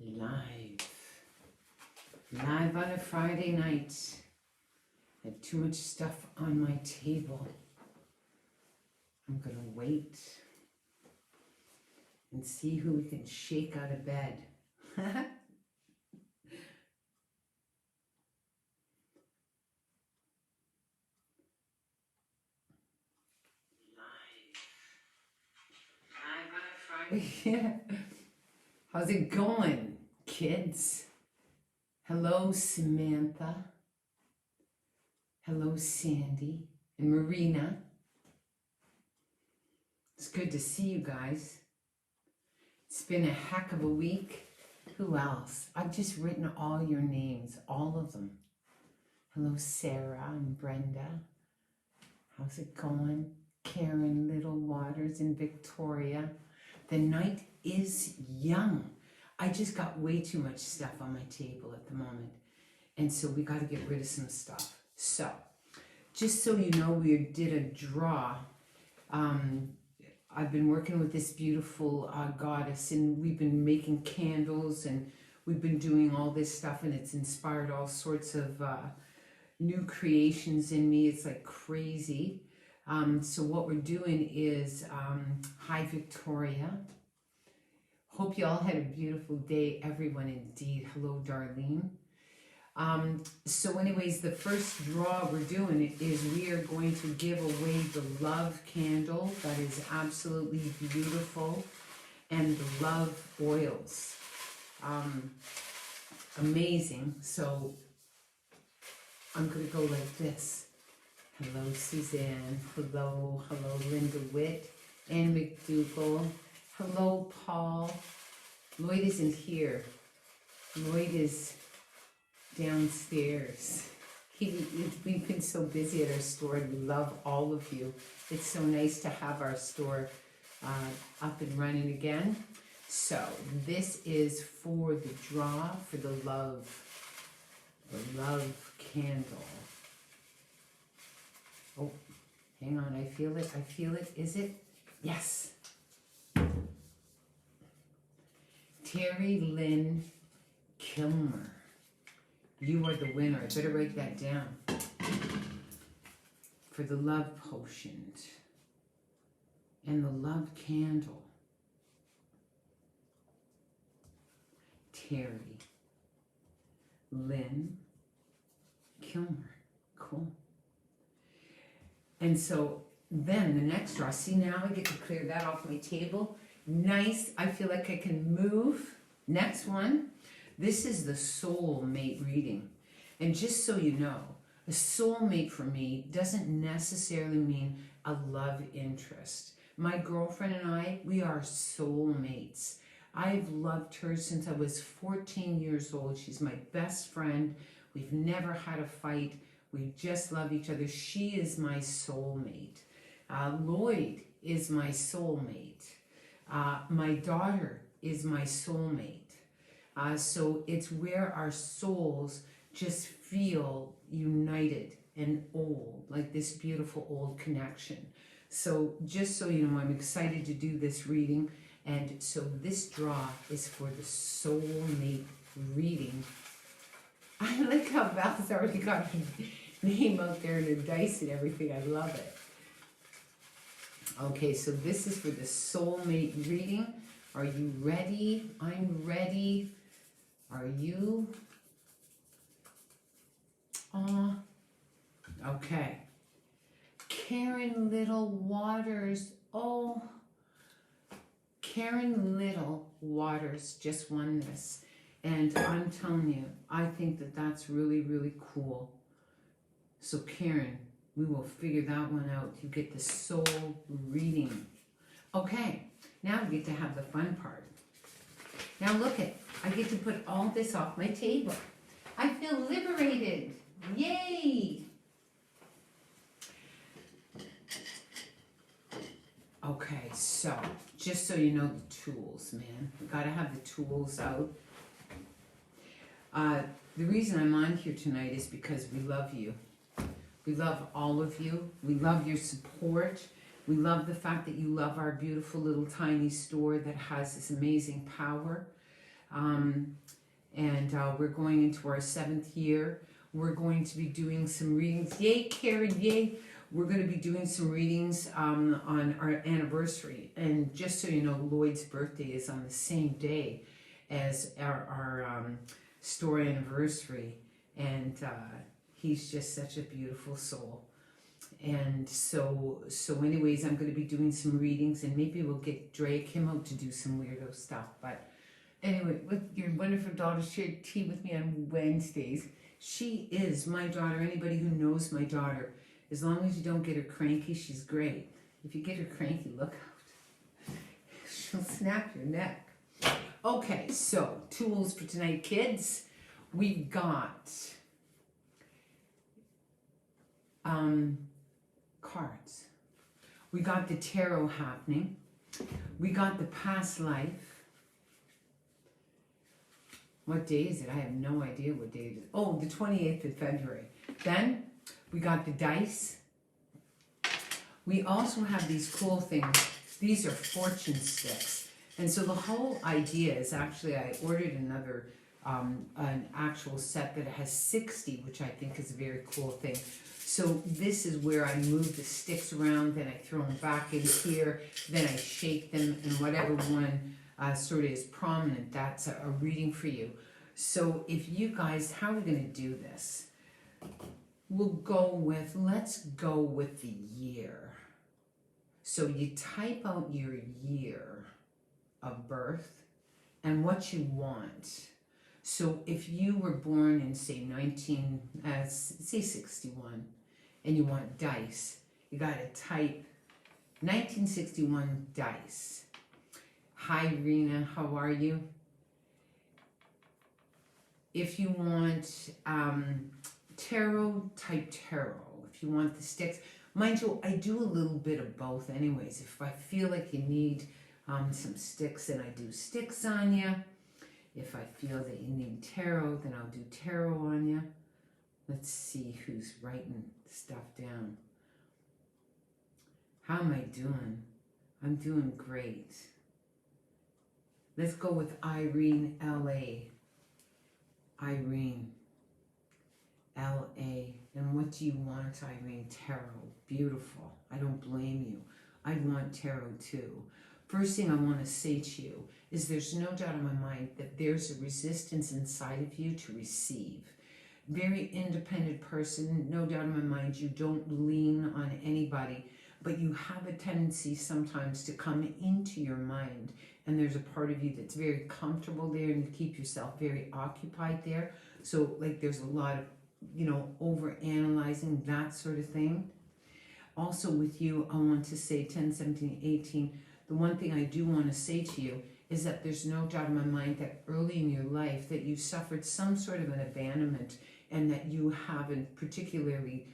Live. Live on a Friday night. I have too much stuff on my table. I'm gonna wait and see who we can shake out of bed. Live. Live on a Friday. Yeah. How's it going, kids? Hello, Samantha. Hello, Sandy and Marina. It's good to see you guys. It's been a heck of a week. Who else? I've just written all your names, all of them. Hello, Sarah and Brenda. How's it going? Karen Little Waters and Victoria. The night is young. I just got way too much stuff on my table at the moment. And so we got to get rid of some stuff. So, just so you know, we did a draw. I've been working with this beautiful goddess, and we've been making candles, and we've been doing all this stuff, and it's inspired all sorts of new creations in me. It's like crazy. So what we're doing is, hi Victoria. Hope you all had a beautiful day, everyone indeed. Hello, Darlene. So anyways, the first draw we're doing is we are going to give away the love candle that is absolutely beautiful, and the love oils. Amazing. So I'm going to go like this. Hello, Suzanne. Hello, Linda Witt. Ann McDougall. Hello, Paul. Lloyd isn't here. Lloyd is downstairs. We've been so busy at our store, and we love all of you. It's so nice to have our store up and running again. So this is for the draw for the love candle. Oh, hang on, I feel it, Is it? Yes. Terry Lynn Kilmer. You are the winner. I better write that down. For the love potion and the love candle. Terry Lynn Kilmer. Cool. And so then the next draw, see, now I get to clear that off my table. Nice. I feel like I can move. Next one. This is the soulmate reading. And just so you know, a soulmate for me doesn't necessarily mean a love interest. My girlfriend and I, we are soulmates. I've loved her since I was 14 years old. She's my best friend. We've never had a fight. We just love each other. She is my soulmate. Lloyd is my soulmate. My daughter is my soulmate. So it's where our souls just feel united and old, like this beautiful old connection. So just so you know, I'm excited to do this reading. And so this draw is for the soulmate reading. I like how Val's already got her name out there and her dice and everything. I love it. Okay, so this is for the soulmate reading. Are you ready? I'm ready. Are you? Okay. Karen Little Waters. Oh, Karen Little Waters just won this. And I'm telling you, I think that that's really, really cool. So Karen, we will figure that one out. You get the soul reading. Okay, now we get to have the fun part. Now look at, I get to put all this off my table. I feel liberated. Yay! Okay, so just so you know the tools, man. We gotta have the tools out. The reason I'm on here tonight is because we love you. We love all of you. We love your support. We love the fact that you love our beautiful little tiny store that has this amazing power. And we're going into our 7th year. We're going to be doing some readings. Yay, Karen, yay! We're going to be doing some readings on our anniversary. And just so you know, Lloyd's birthday is on the same day as our store anniversary. And he's just such a beautiful soul. And so anyways, I'm going to be doing some readings, and maybe we'll drag him out to do some weirdo stuff. But anyway, with your wonderful daughter shared tea with me on Wednesdays. She is my daughter. Anybody who knows my daughter, as long as you don't get her cranky, she's great. If you get her cranky, look out. She'll snap your neck. Okay, so tools for tonight, kids. We've got cards. We got the tarot happening. We got the past life. What day is it? I have no idea what day it is. Oh, the 28th of February. Then we got the dice. We also have these cool things. These are fortune sticks. And so the whole idea is actually I ordered another, an actual set that has 60, which I think is a very cool thing. So this is where I move the sticks around, then I throw them back in here, then I shake them, and whatever one sort of is prominent, that's a reading for you. So if you guys, how are we going to do this? We'll go with, let's go with the year. So you type out your year of birth and what you want. So if you were born in, say, say 61, and you want dice, you got to type 1961 dice. Hi, Rena, how are you? If you want tarot, type tarot. If you want the sticks, mind you, I do a little bit of both anyways. If I feel like you need some sticks, then I do sticks on you. If I feel that you need tarot, then I'll do tarot on you. Let's see who's writing stuff down. How am I doing? I'm doing great. Let's go with Irene, L.A. Irene, L.A. And what do you want, Irene? Tarot. Beautiful. I don't blame you. I want tarot too. First thing I want to say to you is there's no doubt in my mind that there's a resistance inside of you to receive. Very independent person, no doubt in my mind, you don't lean on anybody, but you have a tendency sometimes to come into your mind, and there's a part of you that's very comfortable there, and you keep yourself very occupied there. So like there's a lot of, over analyzing, that sort of thing. Also with you, I want to say 10, 17, 18, the one thing I do want to say to you is that there's no doubt in my mind that early in your life that you suffered some sort of an abandonment, and that you haven't particularly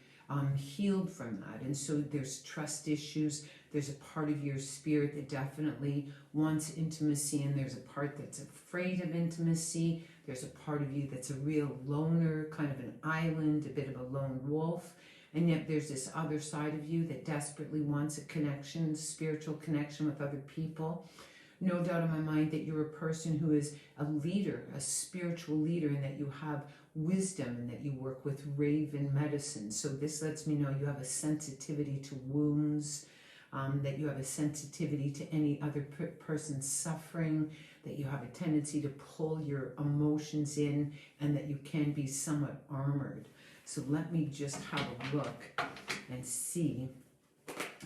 healed from that. And so there's trust issues. There's a part of your spirit that definitely wants intimacy, and there's a part that's afraid of intimacy. There's a part of you that's a real loner, kind of an island, a bit of a lone wolf. And yet there's this other side of you that desperately wants a connection, spiritual connection with other people. No doubt in my mind that you're a person who is a leader, a spiritual leader, and that you have wisdom, and that you work with Raven medicine. So this lets me know you have a sensitivity to wounds, that you have a sensitivity to any other person's suffering, that you have a tendency to pull your emotions in, and that you can be somewhat armored. So let me just have a look and see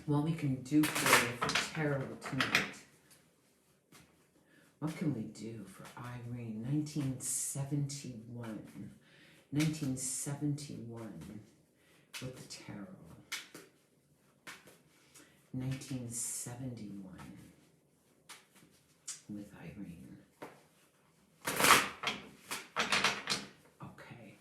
what we can do for you for tarot tonight. What can we do for Irene? 1971. 1971 with the tarot. 1971 with Irene. Okay.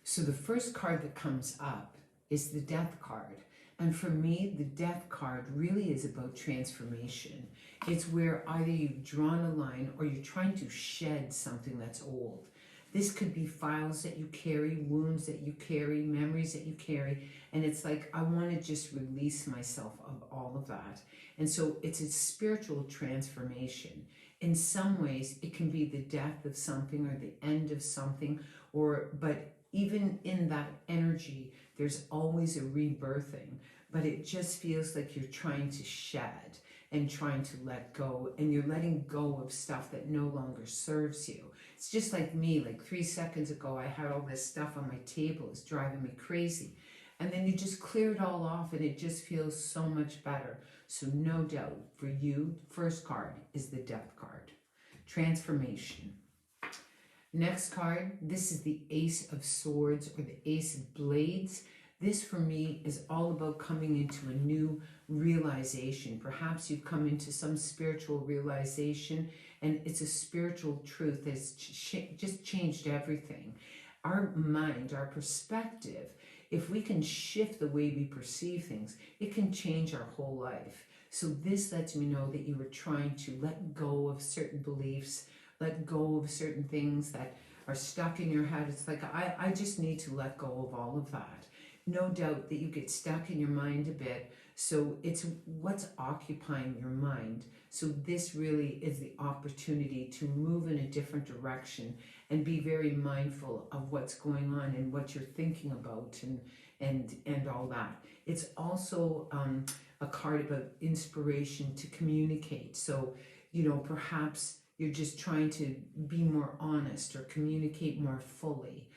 So the first card that comes up is the Death card. And for me, the Death card really is about transformation. It's where either you've drawn a line or you're trying to shed something that's old. This could be files that you carry, wounds that you carry, memories that you carry. And it's like, I want to just release myself of all of that. And so it's a spiritual transformation. In some ways, it can be the death of something or the end of something, but even in that energy, there's always a rebirthing. But it just feels like you're trying to shed and trying to let go, and you're letting go of stuff that no longer serves you. It's just like me, like 3 seconds ago, I had all this stuff on my table. It's driving me crazy. And then you just clear it all off and it just feels so much better. So no doubt for you, first card is the Death card. Transformation. Next card, this is the Ace of Swords or the Ace of Blades. This for me is all about coming into a new realization. Perhaps you've come into some spiritual realization, and it's a spiritual truth that's just changed everything. Our mind, our perspective, if we can shift the way we perceive things, it can change our whole life. So this lets me know that you are trying to let go of certain beliefs, let go of certain things that are stuck in your head. It's like, I just need to let go of all of that. No doubt that you get stuck in your mind a bit. So it's what's occupying your mind. So this really is the opportunity to move in a different direction and be very mindful of what's going on and what you're thinking about and all that. It's also a card about inspiration to communicate. So, perhaps you're just trying to be more honest or communicate more fully.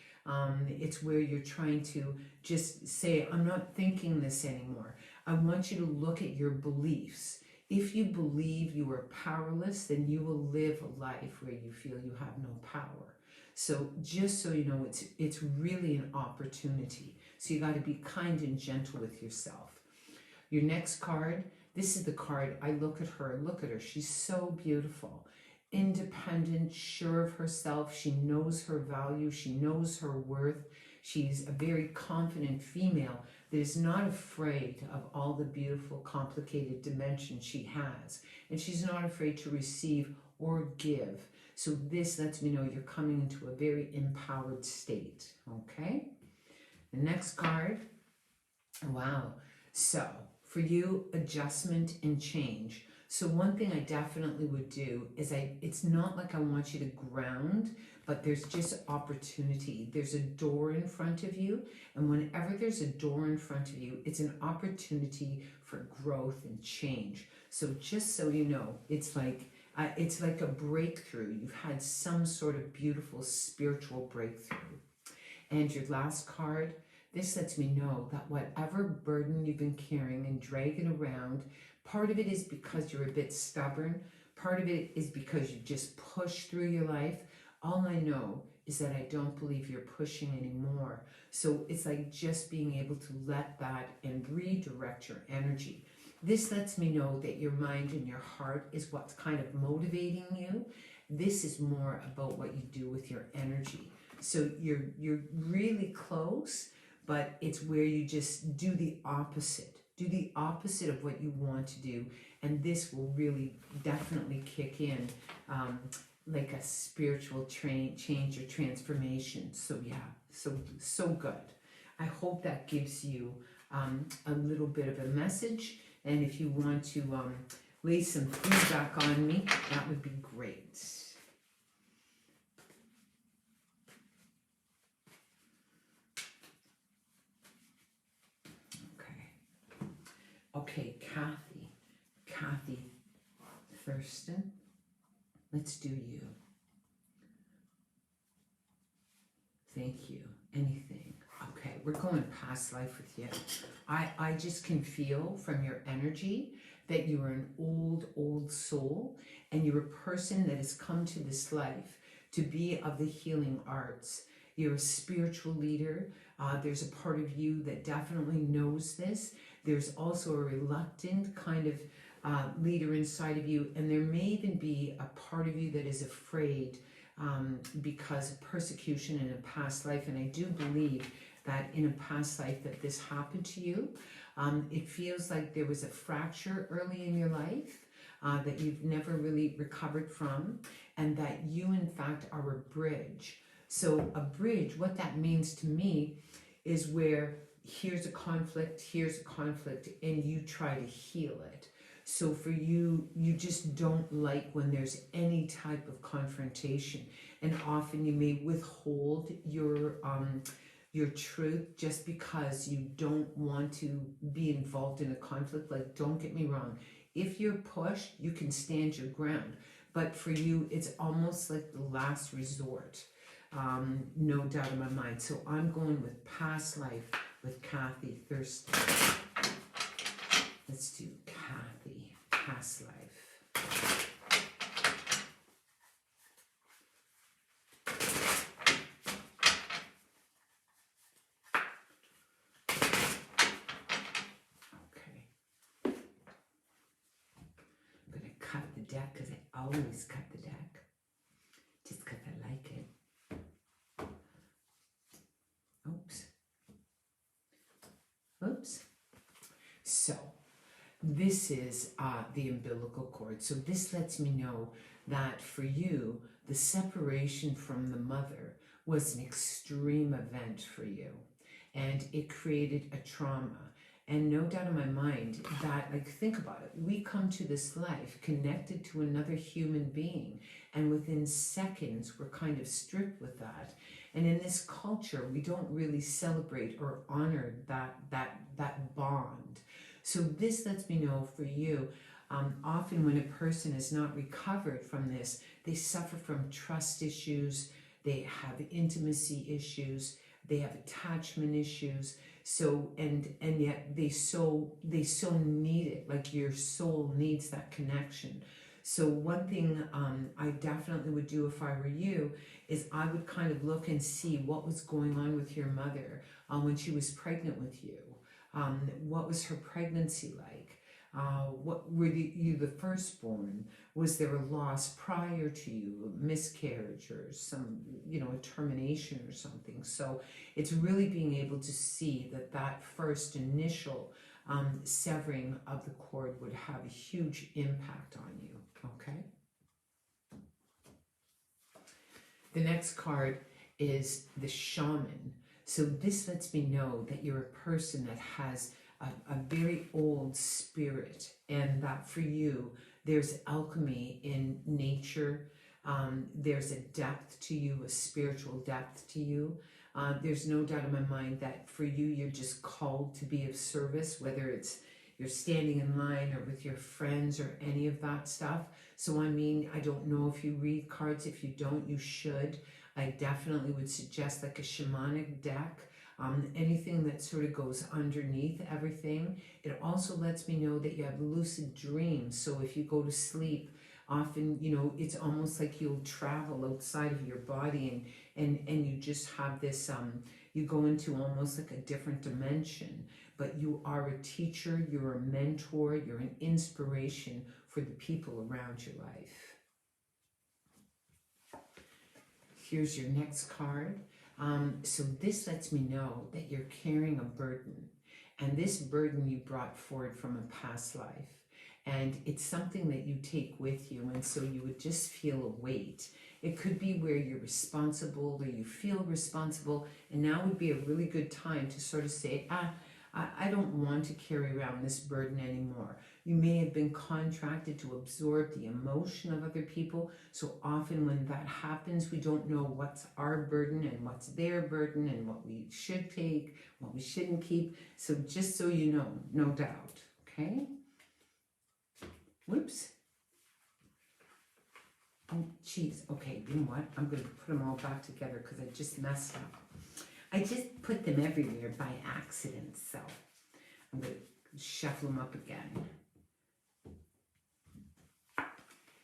It's where you're trying to just say, I'm not thinking this anymore. I want you to look at your beliefs. If you believe you are powerless, then you will live a life where you feel you have no power. So just so you know, it's really an opportunity. So you got to be kind and gentle with yourself. Your next card, this is the card, I look at her, she's so beautiful. Independent, sure of herself, she knows her value, she knows her worth. She's a very confident female that is not afraid of all the beautiful, complicated dimensions she has. And she's not afraid to receive or give. So this lets me know you're coming into a very empowered state, okay? The next card, wow. So for you, adjustment and change. So one thing I definitely would do is it's not like I want you to ground, but there's just opportunity. There's a door in front of you, and whenever there's a door in front of you, it's an opportunity for growth and change. So just so you know, it's like a breakthrough. You've had some sort of beautiful spiritual breakthrough. And your last card, this lets me know that whatever burden you've been carrying and dragging around, part of it is because you're a bit stubborn. Part of it is because you just push through your life. All I know is that I don't believe you're pushing anymore. So it's like just being able to let that and redirect your energy. This lets me know that your mind and your heart is what's kind of motivating you. This is more about what you do with your energy. So you're really close, but it's where you just do the opposite. Do the opposite of what you want to do, and this will really definitely kick in like a spiritual change or transformation. So yeah, so good. I hope that gives you a little bit of a message, and if you want to lay some feedback on me, that would be great. Okay, Kathy Thurston, let's do you. Thank you. Anything. Okay, we're going past life with you. I just can feel from your energy that you are an old soul, and you're a person that has come to this life to be of the healing arts. You're a spiritual leader. There's a part of you that definitely knows this. There's also a reluctant kind of leader inside of you, and there may even be a part of you that is afraid because of persecution in a past life. And I do believe that in a past life that this happened to you. It feels like there was a fracture early in your life that you've never really recovered from, and that you in fact are a bridge. So a bridge, what that means to me is where here's a conflict, and you try to heal it. So for you, you just don't like when there's any type of confrontation, and often you may withhold your truth just because you don't want to be involved in a conflict. Like, don't get me wrong, if you're pushed, you can stand your ground, but for you, it's almost like the last resort. No doubt in my mind. So I'm going with past life with Kathy Thurston. Let's do Kathy, past life. Okay. I'm going to cut the deck because I always cut the deck just because I like it. Oops. Oops. So this is the umbilical cord. So this lets me know that for you, the separation from the mother was an extreme event for you, and it created a trauma. And no doubt in my mind that, like, think about it. We come to this life connected to another human being, and within seconds, we're kind of stripped with that. And in this culture, we don't really celebrate or honor that bond. So this lets me know for you, often when a person is not recovered from this, they suffer from trust issues, they have intimacy issues, they have attachment issues. So and yet they so need it, like your soul needs that connection. So one thing I definitely would do if I were you is I would kind of look and see what was going on with your mother when she was pregnant with you. What was her pregnancy like? What were you the firstborn? Was there a loss prior to you, a miscarriage or some, a termination or something? So it's really being able to see that first initial severing of the cord would have a huge impact on you. Okay. The next card is the shaman. So this lets me know that you're a person that has a very old spirit, and that for you, there's alchemy in nature. There's a depth to you, a spiritual depth to you. There's no doubt in my mind that for you, you're just called to be of service, whether it's you're standing in line or with your friends or any of that stuff. So I mean, I don't know if you read cards. If you don't, you should. I definitely would suggest like a shamanic deck, anything that sort of goes underneath everything. It also lets me know that you have lucid dreams. So if you go to sleep, often, it's almost like you'll travel outside of your body and you just have this, you go into almost like a different dimension, but you are a teacher, you're a mentor, you're an inspiration for the people around your life. Here's your next card. So this lets me know that you're carrying a burden, and this burden you brought forward from a past life, and it's something that you take with you, and so you would just feel a weight. It could be where you're responsible or you feel responsible, and now would be a really good time to sort of say, I don't want to carry around this burden anymore. You may have been contracted to absorb the emotion of other people. So often when that happens, we don't know what's our burden and what's their burden and what we should take, what we shouldn't keep. So just so you know, no doubt, okay? Whoops. Oh, geez. Okay, you know what? I'm going to put them all back together because I just messed up. I just put them everywhere by accident, so I'm going to shuffle them up again.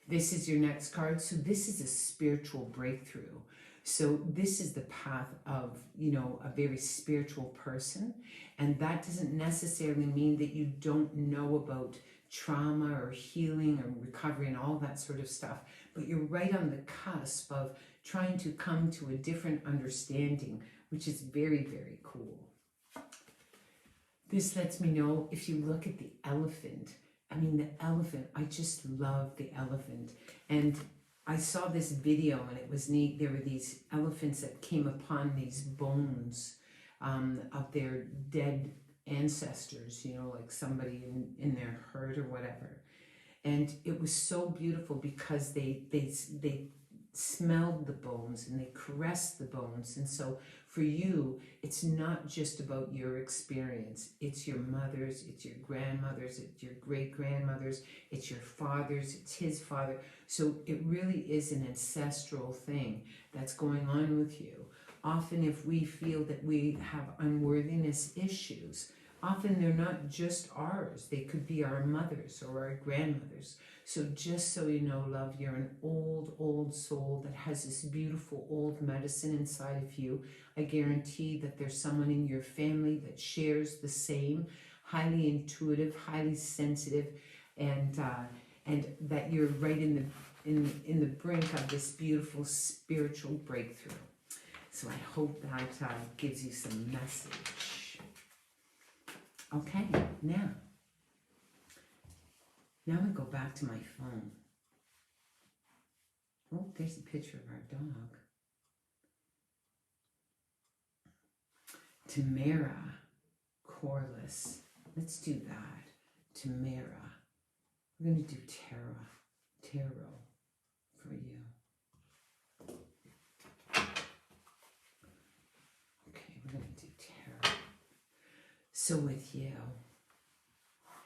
This is your next card. So this is a spiritual breakthrough. So this is the path of, a very spiritual person. And that doesn't necessarily mean that you don't know about trauma or healing or recovery and all that sort of stuff. But you're right on the cusp of trying to come to a different understanding, which is very, very cool. This lets me know, if you look at the elephant, I just love the elephant. And I saw this video and it was neat. There were these elephants that came upon these bones of their dead ancestors, you know, like somebody in their herd or whatever. And it was so beautiful because they smelled the bones and they caressed the bones. And so for you, it's not just about your experience. It's your mother's, it's your grandmother's, it's your great-grandmother's, it's your father's, it's his father. So it really is an ancestral thing that's going on with you. Often if we feel that we have unworthiness issues, often they're not just ours. They could be our mother's or our grandmother's. So just so you know, love, you're an old soul that has this beautiful old medicine inside of you. I guarantee that there's someone in your family that shares the same, highly intuitive, highly sensitive, and that you're right in the brink of this beautiful spiritual breakthrough. So I hope that gives you some message. Okay, now we go back to my phone. Oh, there's a picture of our dog. Tamara, Corliss. Let's do that. Tamara. We're going to do tarot for you. Okay, we're going to do tarot. So with you,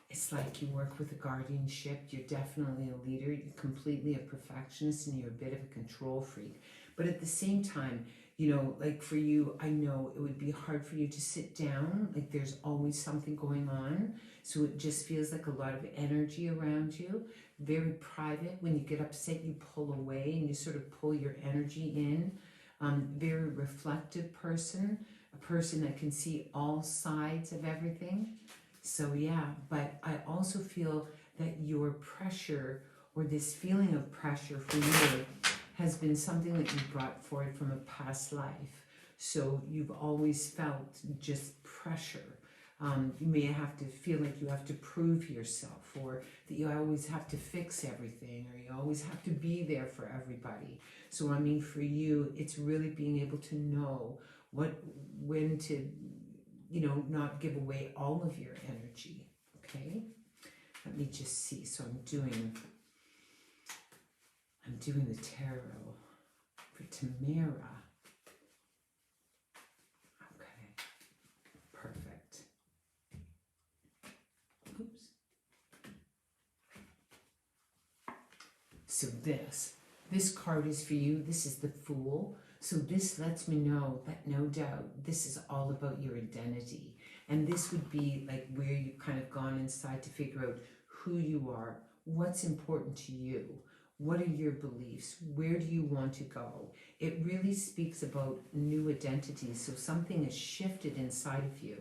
it's like you work with a guardianship. You're definitely a leader. You're completely a perfectionist and you're a bit of a control freak. But at the same time, you know, like for you, I know it would be hard for you to sit down. Like there's always something going on. So it just feels like a lot of energy around you. Very private. When you get upset, you pull away and you sort of pull your energy in. Very reflective person. A person that can see all sides of everything. So yeah, but I also feel that your pressure or this feeling of pressure for you has been something that you brought forward from a past life. So you've always felt just pressure. You may have to feel like you have to prove yourself, or that you always have to fix everything, or you always have to be there for everybody. So I mean, for you, it's really being able to know when to, you know, not give away all of your energy. Okay, let me just see. So I'm doing the tarot for Tamara. Okay, perfect. Oops. So this card is for you. This is the Fool. So this lets me know that no doubt this is all about your identity. And this would be like where you've kind of gone inside to figure out who you are, what's important to you, what are your beliefs, where do you want to go. It really speaks about new identities. So something has shifted inside of you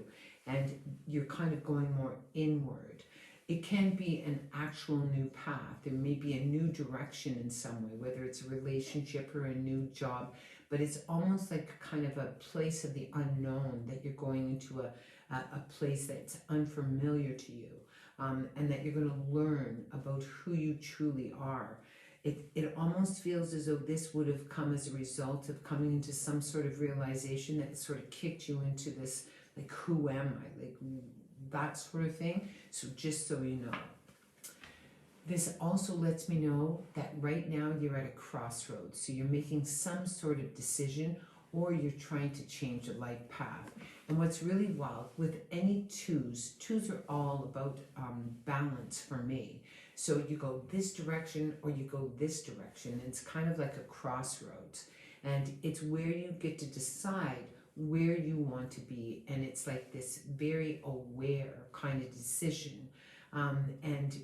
and you're kind of going more inward. It can be an actual new path. There may be a new direction in some way, whether it's a relationship or a new job, but it's almost like kind of a place of the unknown, that you're going into a place that's unfamiliar to you, and that you're going to learn about who you truly are. It almost feels as though this would have come as a result of coming into some sort of realization that sort of kicked you into this, like, who am I? Like, that sort of thing. So just so you know. This also lets me know that right now you're at a crossroads. So you're making some sort of decision, or you're trying to change a life path. And what's really wild with any twos are all about balance for me. So you go this direction or you go this direction. It's kind of like a crossroads. And it's where you get to decide where you want to be. And it's like this very aware kind of decision. And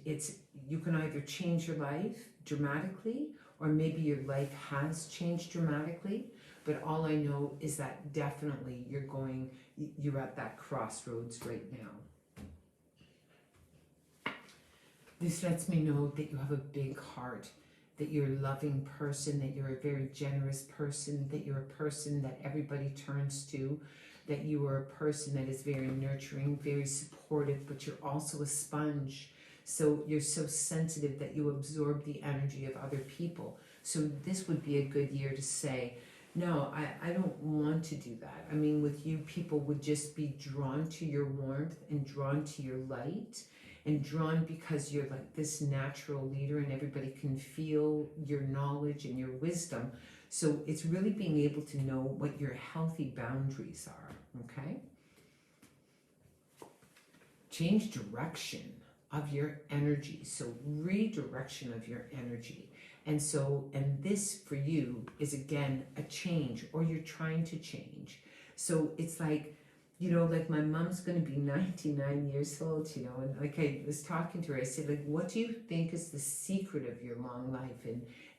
you can either change your life dramatically, or maybe your life has changed dramatically. But all I know is that definitely you're at that crossroads right now. This lets me know that you have a big heart, that you're a loving person, that you're a very generous person, that you're a person that everybody turns to, that you are a person that is very nurturing, very supportive, but you're also a sponge. So you're so sensitive that you absorb the energy of other people. So this would be a good year to say, no, I don't want to do that. I mean, with you, people would just be drawn to your warmth and drawn to your light and drawn because you're like this natural leader and everybody can feel your knowledge and your wisdom. So it's really being able to know what your healthy boundaries are, okay? Change direction of your energy. So redirection of your energy. And this for you is again a change, or you're trying to change. So it's like, you know, like my mom's going to be 99 years old, you know, and like I was talking to her, I said, like, what do you think is the secret of your long life?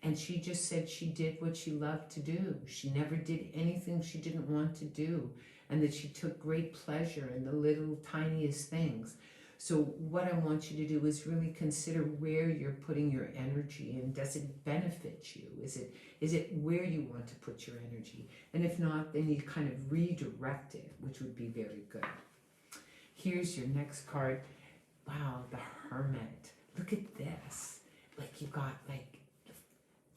And she just said she did what she loved to do. She never did anything she didn't want to do, and that she took great pleasure in the little tiniest things. So what I want you to do is really consider where you're putting your energy, and does it benefit you? Is it where you want to put your energy? And if not, then you kind of redirect it, which would be very good. Here's your next card. Wow, the Hermit. Look at this. Like you got like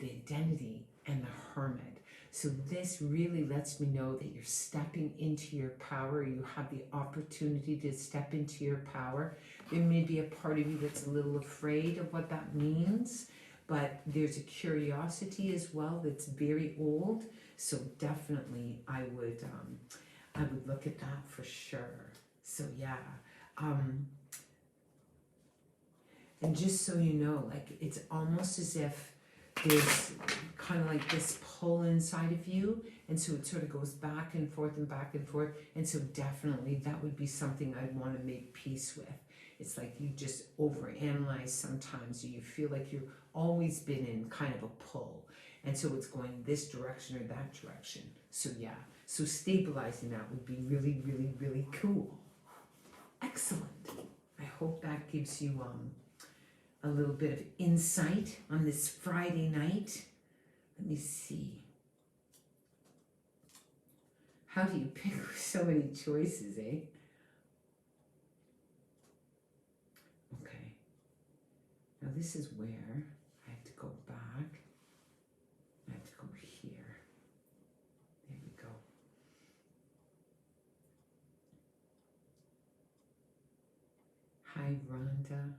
the identity and the Hermit. So this really lets me know that you're stepping into your power. You have the opportunity to step into your power. There may be a part of you that's a little afraid of what that means, but there's a curiosity as well that's very old. So definitely I would look at that for sure. So yeah. And just so you know, like it's almost as if there's kind of like this pull inside of you, and so it sort of goes back and forth and back and forth, and so definitely that would be something I'd want to make peace with. It's like you just overanalyze sometimes, or you feel like you've always been in kind of a pull, and so it's going this direction or that direction. So yeah, so stabilizing that would be really, really, really cool. Excellent. I hope that gives you a little bit of insight on this Friday night. Let me see. How do you pick so many choices, eh? Okay. Now this is where I have to go back. I have to go here. There we go. Hi, Rhonda.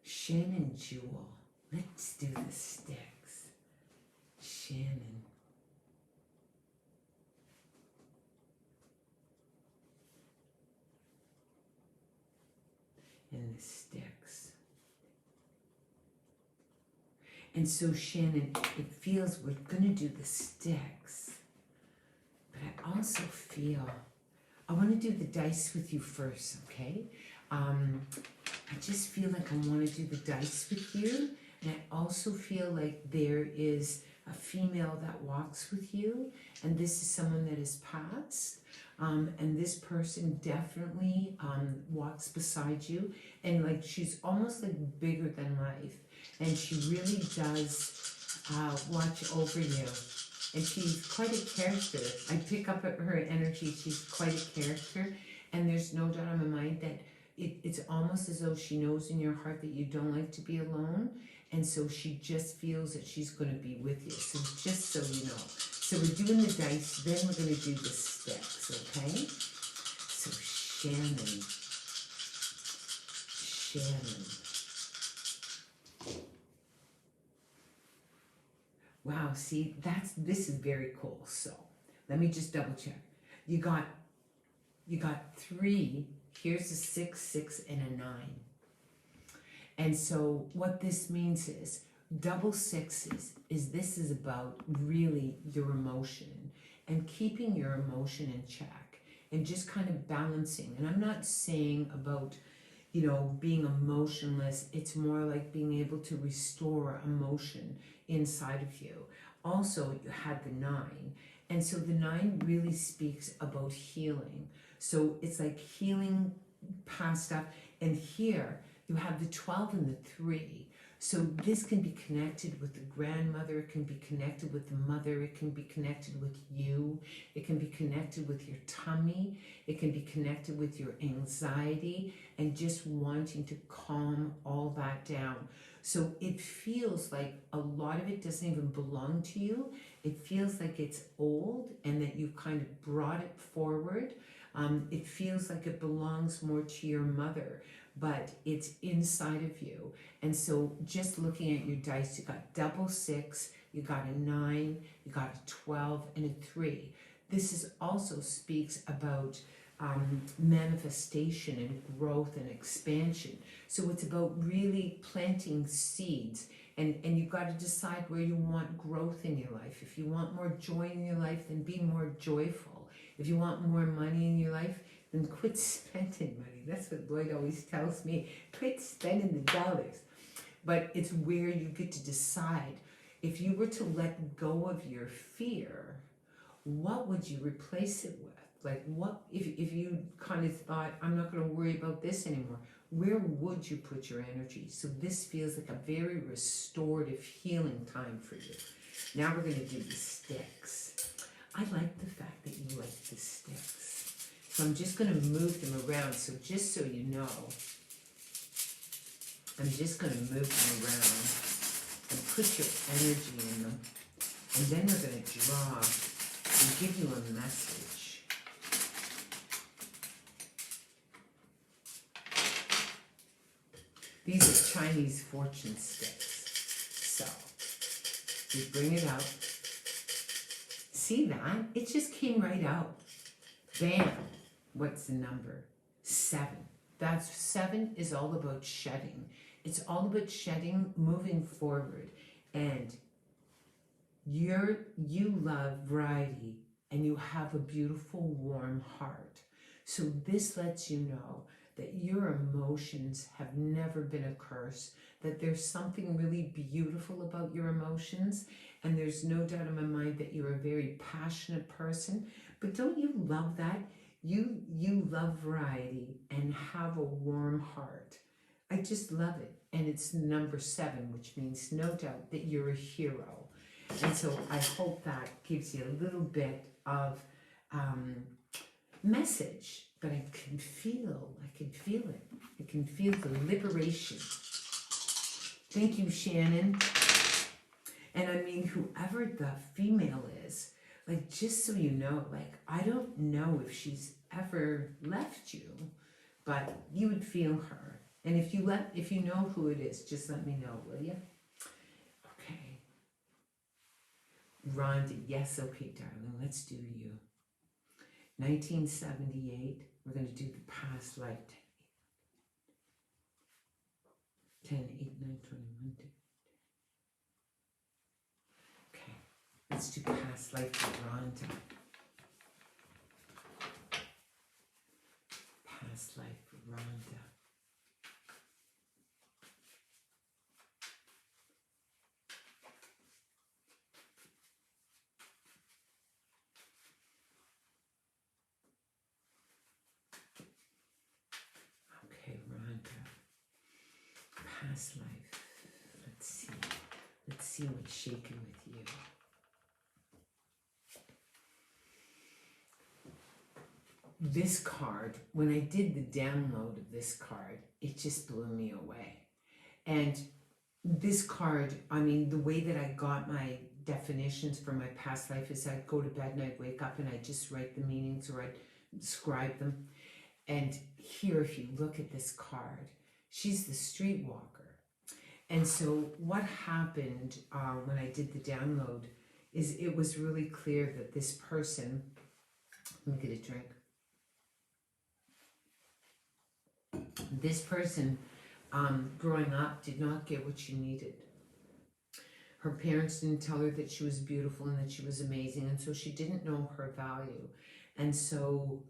Shannon Jewel. Let's do the sticks. Shannon. And the sticks. And so Shannon, it feels we're going to do the sticks. But I also feel I want to do the dice with you first, okay? I just feel like I want to do the dice with you, and I also feel like there is a female that walks with you, and this is someone that has passed, and this person definitely walks beside you, and like she's almost like bigger than life, and she really does watch over you. And she's quite a character. I pick up at her energy. She's quite a character. And there's no doubt in my mind that it's almost as though she knows in your heart that you don't like to be alone. And so she just feels that she's going to be with you. So just so you know. So we're doing the dice. Then we're going to do the sticks, okay? So Shannon. Wow, see, this is very cool. So let me just double check. You got 3. Here's a 6, 6, and a 9. And so what this means is double sixes this is about really your emotion and keeping your emotion in check and just kind of balancing. And I'm not saying about, you know, being emotionless. It's more like being able to restore emotion inside of you. Also, you had the 9. And so the 9 really speaks about healing. So it's like healing past stuff. And here you have the 12 and the 3. So this can be connected with the grandmother, it can be connected with the mother, it can be connected with you, it can be connected with your tummy, it can be connected with your anxiety and just wanting to calm all that down. So it feels like a lot of it doesn't even belong to you. It feels like it's old and that you've kind of brought it forward. It feels like it belongs more to your mother, but it's inside of you. And so just looking at your dice, you got double 6, you got a 9, you got a 12, and a 3. This is also speaks about manifestation and growth and expansion. So it's about really planting seeds, and you've got to decide where you want growth in your life. If you want more joy in your life, then be more joyful. If you want more money in your life, then quit spending money. That's what Lloyd always tells me. Quit spending the dollars. But it's where you get to decide. If you were to let go of your fear, what would you replace it with? Like what, if you kind of thought, I'm not going to worry about this anymore, where would you put your energy? So this feels like a very restorative healing time for you. Now we're going to do the sticks. I like the fact that you like the sticks. So I'm just going to move them around. So just so you know, I'm just going to move them around and put your energy in them. And then we're going to draw and give you a message. These are Chinese fortune sticks. So you bring it out. See that? It just came right out. Bam. What's the number? 7. That's 7 is all about shedding. It's all about shedding, moving forward. And you love variety and you have a beautiful, warm heart. So this lets you know that your emotions have never been a curse, that there's something really beautiful about your emotions. And there's no doubt in my mind that you're a very passionate person. But don't you love that? You love variety and have a warm heart. I just love it. And it's number 7, which means no doubt that you're a hero. And so I hope that gives you a little bit of message. But I can feel it. I can feel the liberation. Thank you, Shannon. And I mean, whoever the female is, like, just so you know, like, I don't know if she's ever left you, but you would feel her. And if you know who it is, just let me know, will you? Okay. Rhonda, yes, okay, darling, let's do you. 1978, we're going to do the past life. 10, 8, 9, 21, 2. Okay, let's do past life for Rhonda. Past life for Rhonda. Okay, Rhonda. Past life. Let's see. Let's see what's shaking with you. This card, when I did the download of this card, it just blew me away. And this card, I mean, the way that I got my definitions for my past life is I'd go to bed and I'd wake up and I'd just write the meanings or I'd describe them. And here, if you look at this card, she's the streetwalker. And so what happened when I did the download is it was really clear that this person, let me get a drink. This person, growing up, did not get what she needed. Her parents didn't tell her that she was beautiful and that she was amazing, and so she didn't know her value. And so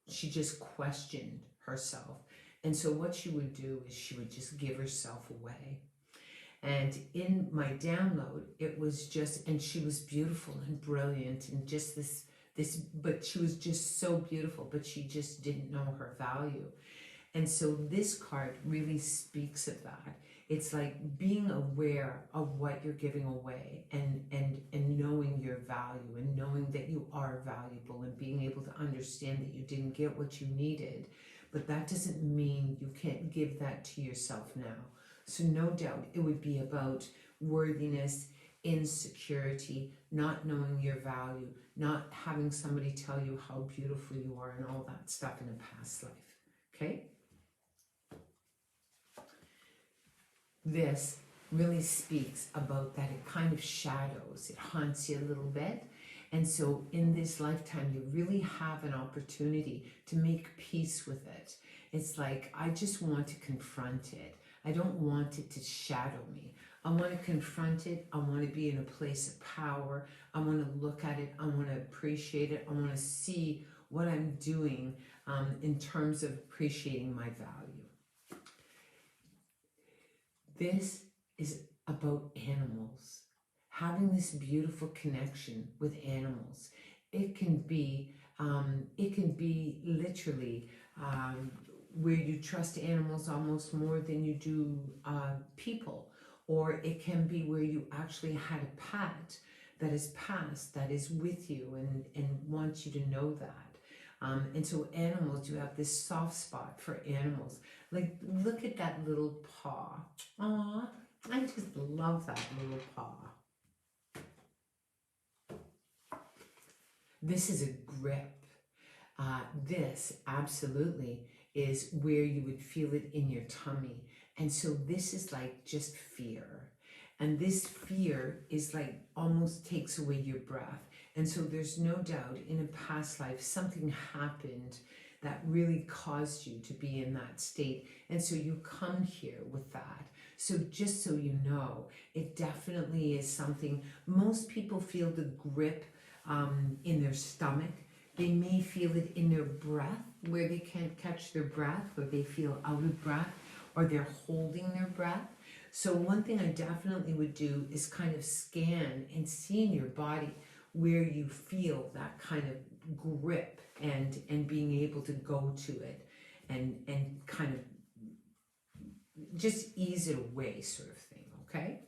she just questioned herself. And so what she would do is she would just give herself away. And in my download, it was just, and she was beautiful and brilliant and just this, but she was just so beautiful, but she just didn't know her value. And so this card really speaks of that. It's like being aware of what you're giving away, and knowing your value, and knowing that you are valuable, and being able to understand that you didn't get what you needed. But that doesn't mean you can't give that to yourself now. So no doubt it would be about worthiness, insecurity, not knowing your value, not having somebody tell you how beautiful you are, and all that stuff in a past life. Okay? This really speaks about that. It kind of shadows, it haunts you a little bit. And so in this lifetime, you really have an opportunity to make peace with it. It's like, I just want to confront it. I don't want it to shadow me. I want to confront it. I want to be in a place of power. I want to look at it. I want to appreciate it. I want to see what I'm doing in terms of appreciating my value. This is about animals, having this beautiful connection with animals. It can be literally where you trust animals almost more than you do people, or it can be where you actually had a pet that is past, that is with you, and wants you to know that. And so animals, you have this soft spot for animals. Like, look at that little paw. Aw, I just love that little paw. This is a grip. This absolutely is where you would feel it in your tummy. And so this is like just fear. And this fear is like almost takes away your breath. And so there's no doubt in a past life something happened that really caused you to be in that state. And so you come here with that. So just so you know, it definitely is something. Most people feel the grip in their stomach. They may feel it in their breath, where they can't catch their breath, or they feel out of breath, or they're holding their breath. So one thing I definitely would do is kind of scan and see in your body where you feel that kind of grip, and being able to go to it and kind of just ease it away, sort of thing, okay?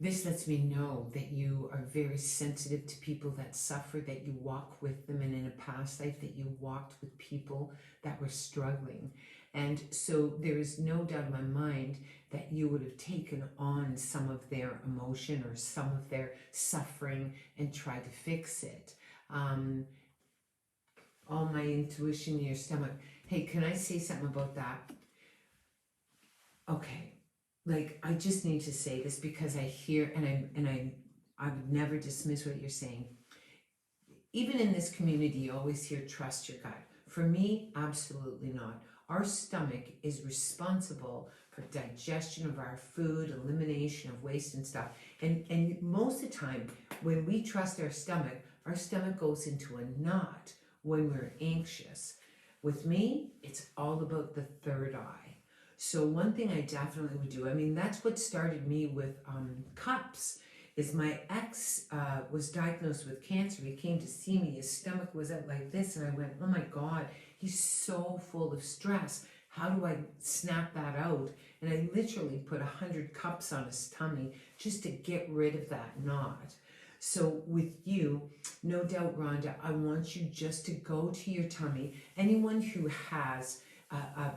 This lets me know that you are very sensitive to people that suffer, that you walk with them, and in a past life that you walked with people that were struggling. And so there is no doubt in my mind that you would have taken on some of their emotion or some of their suffering and tried to fix it. All my intuition in your stomach. Hey, can I say something about that? Okay. Like, I just need to say this because I hear, I would never dismiss what you're saying. Even in this community, you always hear trust your gut. For me, absolutely not. Our stomach is responsible for digestion of our food, elimination of waste and stuff. And most of the time, when we trust our stomach goes into a knot when we're anxious. With me, it's all about the third eye. So one thing I definitely would do, I mean, that's what started me with cups, is my ex was diagnosed with cancer. He came to see me, his stomach was out like this, and I went, oh my God, he's so full of stress. How do I snap that out? And I literally put 100 cups on his tummy just to get rid of that knot. So with you, no doubt, Rhonda, I want you just to go to your tummy. Anyone who has a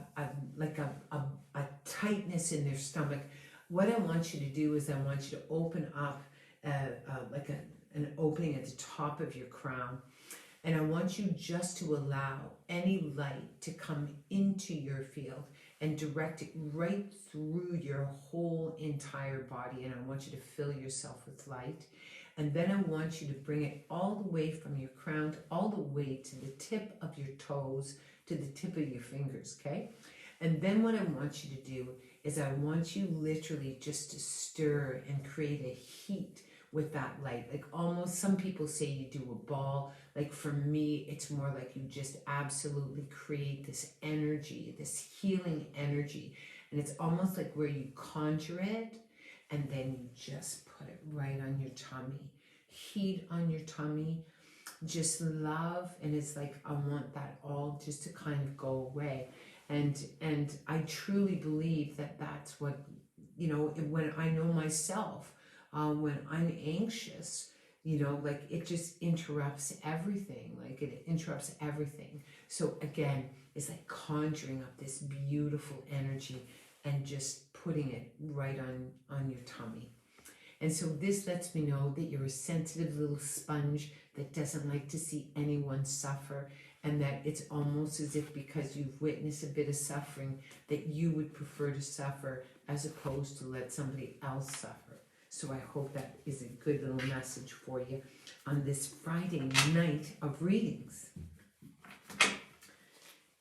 tightness in their stomach, what I want you to do is I want you to open up an opening at the top of your crown, and I want you just to allow any light to come into your field and direct it right through your whole entire body, and I want you to fill yourself with light. And then I want you to bring it all the way from your crown all the way to the tip of your toes, to the tip of your fingers, okay? And then what I want you to do is I want you literally just to stir and create a heat with that light. Like, almost, some people say you do a ball. Like, for me, it's more like you just absolutely create this energy, this healing energy. And it's almost like where you conjure it and then you just put it right on your tummy. Heat on your tummy. just love, and it's like I want that all just to kind of go away. And I truly believe that that's what, when I know myself, when I'm anxious, like it just interrupts everything. Like it interrupts everything. So again, it's like conjuring up this beautiful energy and just putting it right on your tummy. And so this lets me know that you're a sensitive little sponge that doesn't like to see anyone suffer, and that it's almost as if because you've witnessed a bit of suffering that you would prefer to suffer as opposed to let somebody else suffer. So I hope that is a good little message for you on this Friday night of readings.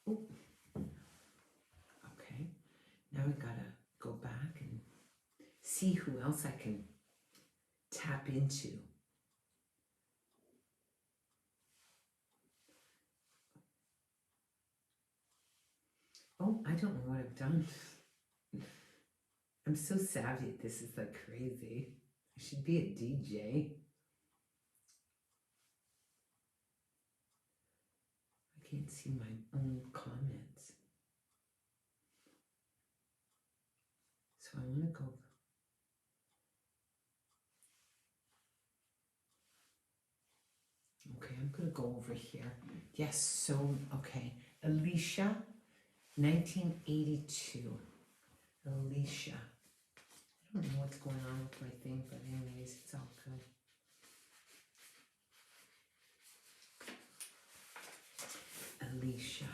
Ooh. Okay, now I gotta go back and see who else I can tap into. Oh, I don't know what I've done. I'm so savvy at this, it's like crazy. I should be a DJ. I can't see my own comments. So I want to go. Okay, I'm going to go over here. Yes, so, okay. Alicia, 1982. Alicia. I don't know what's going on with my thing, but anyways, it's all good. Alicia.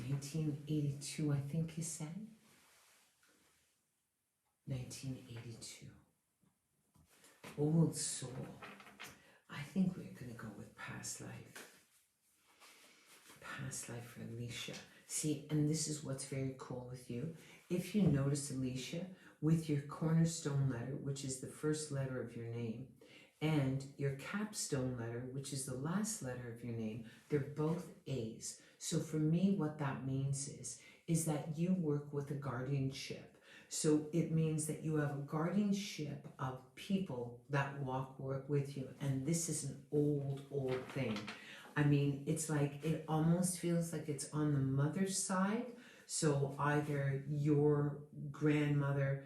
1982, I think you said? 1982. Old soul. I think we're going to go with past life. Past life for Alicia. See, and this is what's very cool with you. If you notice, Alicia, with your cornerstone letter, which is the first letter of your name, and your capstone letter, which is the last letter of your name, they're both A's. So for me, what that means is that you work with a guardianship. So it means that you have a guardianship of people that work with you. And this is an old thing. I mean, it's like, it almost feels like it's on the mother's side. So either your grandmother,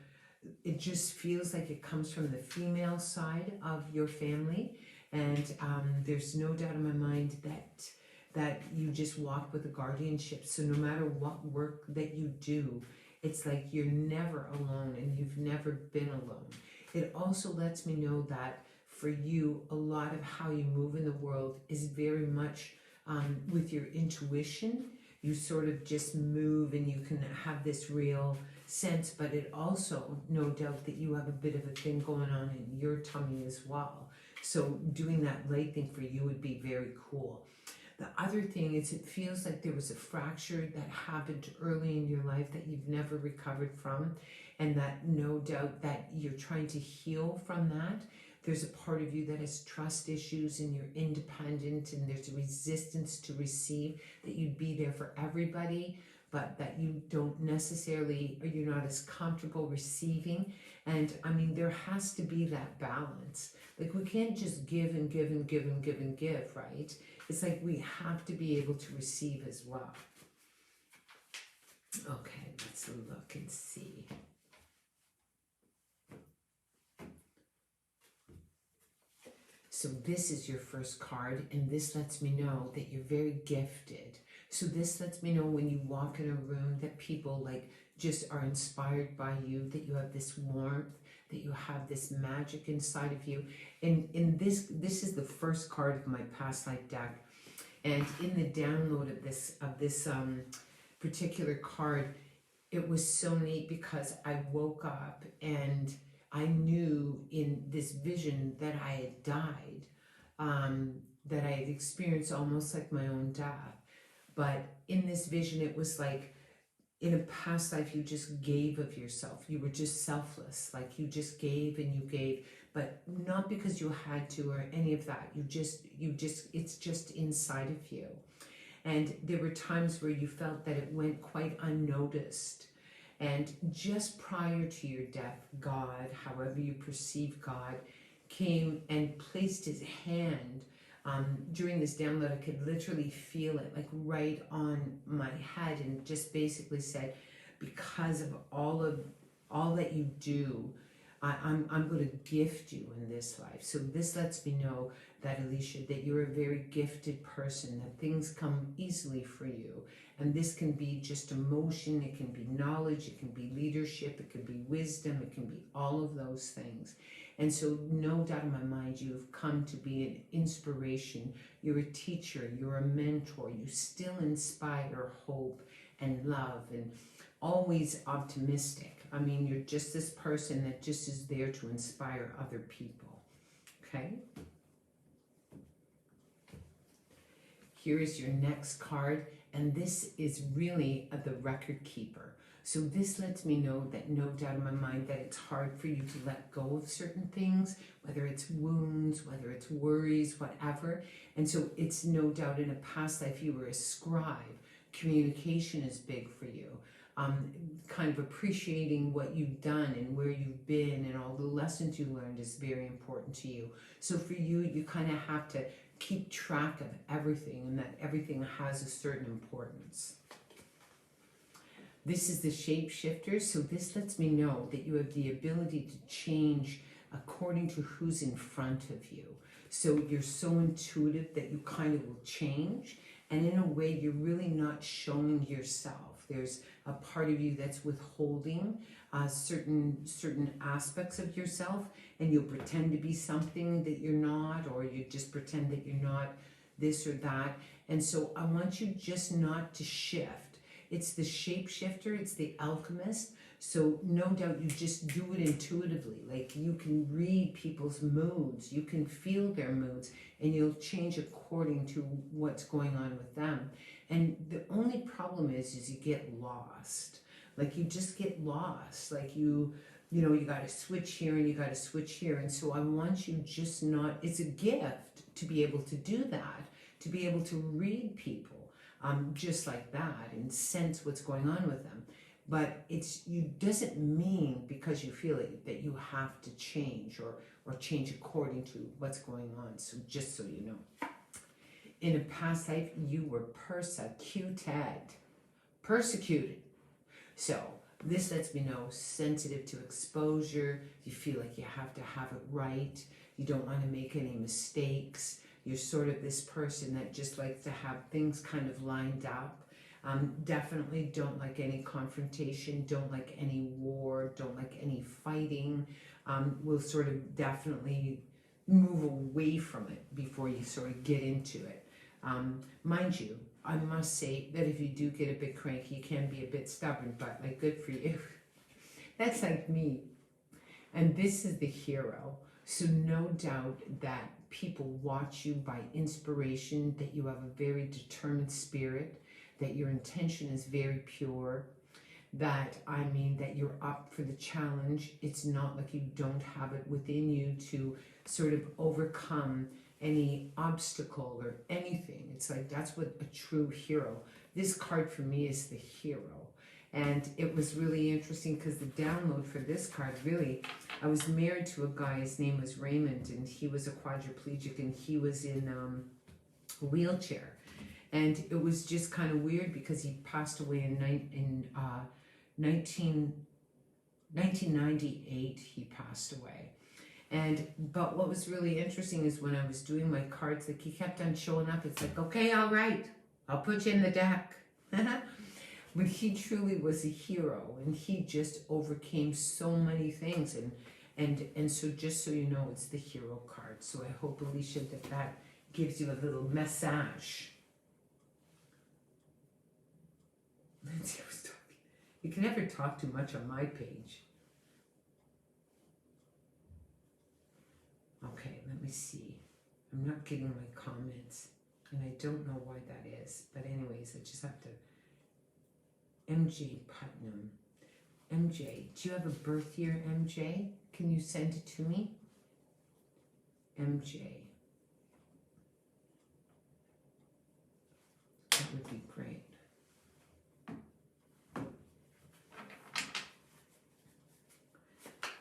it just feels like it comes from the female side of your family. And there's no doubt in my mind that you just walk with a guardianship. So no matter what work that you do, it's like you're never alone and you've never been alone. It also lets me know that for you, a lot of how you move in the world is very much with your intuition. You sort of just move and you can have this real sense, but it also, no doubt, that you have a bit of a thing going on in your tummy as well. So doing that light thing for you would be very cool. The other thing is, it feels like there was a fracture that happened early in your life that you've never recovered from, and that no doubt that you're trying to heal from that. There's a part of you that has trust issues and you're independent, and there's a resistance to receive, that you'd be there for everybody, but that you don't necessarily, or you're not as comfortable receiving. And I mean, there has to be that balance. Like, we can't just give and give and give and give and give, right? It's like we have to be able to receive as well. Okay, let's look and see. So this is your first card, and this lets me know that you're very gifted. So this lets me know when you walk in a room that people like just are inspired by you, that you have this warmth, that you have this magic inside of you. And in this is the first card of my past life deck. And in the download of this particular card, it was so neat because I woke up and I knew in this vision that I had died, that I had experienced almost like my own death. But in this vision, it was like in a past life, you just gave of yourself. You were just selfless. Like, you just gave and you gave, but not because you had to or any of that. It's just inside of you. And there were times where you felt that it went quite unnoticed. And just prior to your death, God, however you perceive God, came and placed his hand during this download. I could literally feel it like right on my head, and just basically said, because of all that you do, I'm going to gift you in this life. So this lets me know that, Alicia, that you're a very gifted person, that things come easily for you. And this can be just emotion, it can be knowledge, it can be leadership, it can be wisdom, it can be all of those things. And so no doubt in my mind, you've come to be an inspiration. You're a teacher, you're a mentor, you still inspire hope and love and always optimistic. I mean, you're just this person that just is there to inspire other people. Okay? Here is your next card, and this is really the record keeper. So this lets me know that no doubt in my mind that it's hard for you to let go of certain things, whether it's wounds, whether it's worries, whatever. And so it's no doubt in a past life you were a scribe. Communication is big for you. Kind of appreciating what you've done and where you've been and all the lessons you learned is very important to you. So for you, you kind of have to keep track of everything, and that everything has a certain importance. This is the shapeshifter, so this lets me know that you have the ability to change according to who's in front of you. So you're so intuitive that you kind of will change, and in a way you're really not showing yourself. There's a part of you that's withholding certain aspects of yourself, and you'll pretend to be something that you're not, or you just pretend that you're not this or that. And so I want you just not to shift. It's the shapeshifter, it's the alchemist. So no doubt you just do it intuitively. Like you can read people's moods, you can feel their moods, and you'll change according to what's going on with them. And the only problem is you get lost. Like you just get lost. Like you got to switch here and you got to switch here. And so I want you just not, it's a gift to be able to do that, to be able to read people just like that and sense what's going on with them. But doesn't mean because you feel it that you have to change or change according to what's going on. So just so you know. In a past life, you were persecuted. So this lets me know sensitive to exposure. You feel like you have to have it right. You don't want to make any mistakes. You're sort of this person that just likes to have things kind of lined up. Definitely don't like any confrontation, don't like any war, don't like any fighting. Will sort of definitely move away from it before you sort of get into it. Mind you, I must say that if you do get a bit cranky, you can be a bit stubborn, but like good for you. That's like me. And this is the hero. So no doubt that people watch you by inspiration, that you have a very determined spirit, that your intention is very pure, that you're up for the challenge. It's not like you don't have it within you to sort of overcome any obstacle or anything. It's like that's what a true hero. This card for me is the hero. And it was really interesting because the download for this card, really, I was married to a guy, his name was Raymond, and he was a quadriplegic, and he was in a wheelchair. And it was just kind of weird because he passed away in 1998, he passed away. But what was really interesting is when I was doing my cards, like he kept on showing up. It's like, okay, all right, I'll put you in the deck. But he truly was a hero, and he just overcame so many things. And so just so you know, it's the hero card. So I hope, Alicia, that gives you a little message. Lindsay was talking. You can never talk too much on my page. Okay, let me see. I'm not getting my comments, and I don't know why that is. But anyways, I just have to. MJ Putnam. MJ, do you have a birth year, MJ? Can you send it to me? MJ. That would be great.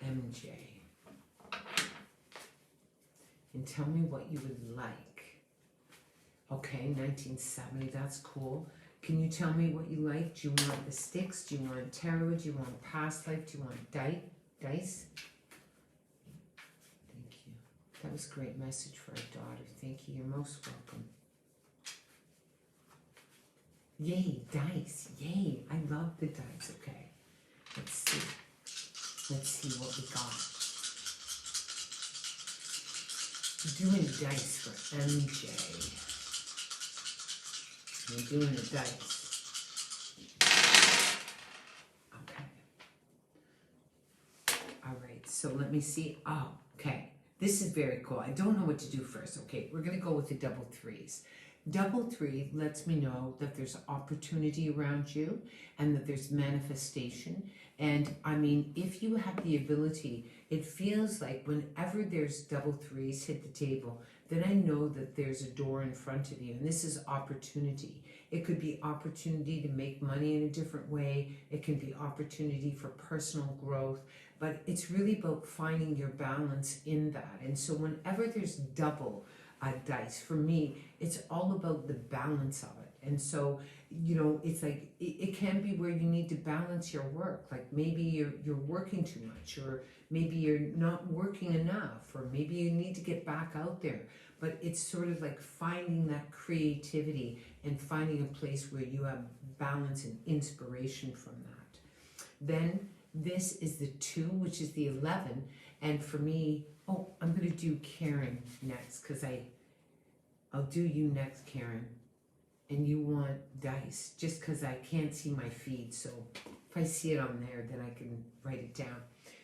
MJ. and tell me what you would like. Okay, 1970, that's cool. Can you tell me what you like? Do you want the sticks? Do you want tarot? Do you want past life? Do you want dice? Thank you. That was a great message for our daughter. Thank you. You're most welcome. Yay, dice. Yay. I love the dice. Okay. Let's see. Let's see what we got. Doing dice for MJ. We're doing the dice. Okay. All right. So let me see. Oh, okay. This is very cool. I don't know what to do first. Okay. We're going to go with the double threes. Double three lets me know that there's opportunity around you and that there's manifestation. And I mean, if you have the ability, it feels like whenever there's double threes hit the table, then I know that there's a door in front of you, and this is opportunity. It could be opportunity to make money in a different way. It can be opportunity for personal growth, but it's really about finding your balance in that. And so whenever there's double dice, for me, it's all about the balance of it. And so, you know, it's like, it can be where you need to balance your work. Like maybe you're working too much, or maybe you're not working enough, or maybe you need to get back out there. But it's sort of like finding that creativity and finding a place where you have balance and inspiration from that. Then this is the 2, which is the 11. And for me, oh, I'm going to do Karen next, because I'll do you next, Karen. And you want dice, just because I can't see my feed. So if I see it on there, then I can write it down.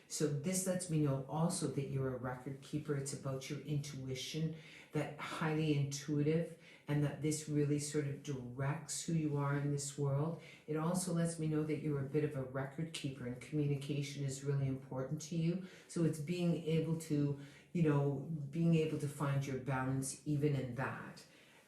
So this lets me know also that you're a record keeper. It's about your intuition, that highly intuitive, and that this really sort of directs who you are in this world. It also lets me know that you're a bit of a record keeper, and communication is really important to you. So it's being able to, you know, being able to find your balance even in that.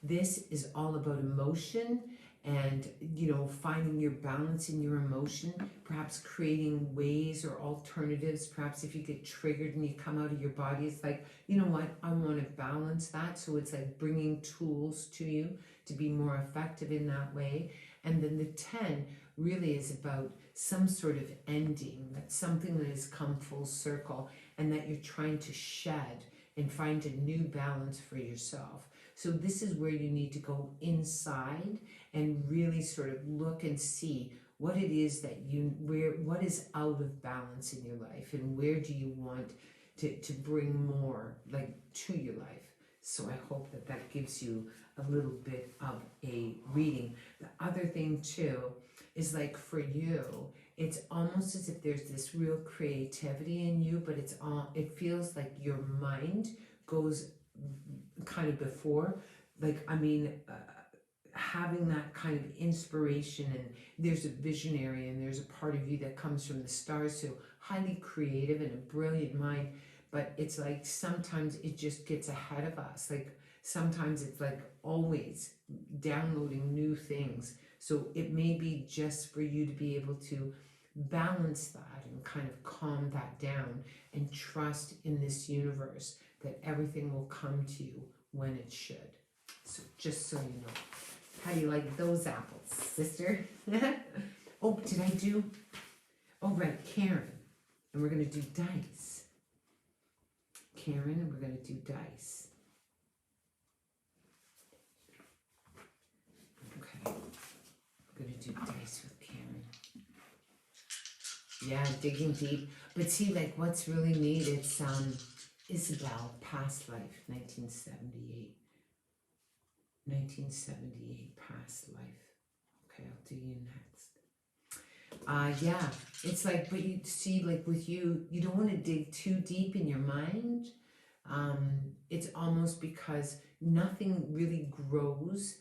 This is all about emotion and, you know, finding your balance in your emotion, perhaps creating ways or alternatives. Perhaps if you get triggered and you come out of your body, it's like, you know what, I want to balance that. So it's like bringing tools to you to be more effective in that way. And then the 10 really is about some sort of ending, that's something that has come full circle and that you're trying to shed and find a new balance for yourself. So this is where you need to go inside and really sort of look and see what it is that what is out of balance in your life, and where do you want to bring more like to your life. So I hope that that gives you a little bit of a reading. The other thing too is, like, for you, it's almost as if there's this real creativity in you, but it feels like your mind goes kind of before, like, I mean, having that kind of inspiration, and there's a visionary and there's a part of you that comes from the stars, so highly creative and a brilliant mind. But it's like sometimes it just gets ahead of us. Like sometimes it's like always downloading new things. So it may be just for you to be able to balance that and kind of calm that down and trust in this universe that everything will come to you when it should. So just so you know. How do you like those apples, sister? Oh, did I do? Oh, right, Karen. And we're going to do dice. Karen, and we're going to do dice. Okay. We're going to do dice with Karen. Yeah, digging deep. But see, like, what's really neat, it's Isabel, past life, 1978. 1978, past life. Okay, I'll do you next. Yeah, it's like, but you see, like with you, you don't want to dig too deep in your mind. It's almost because nothing really grows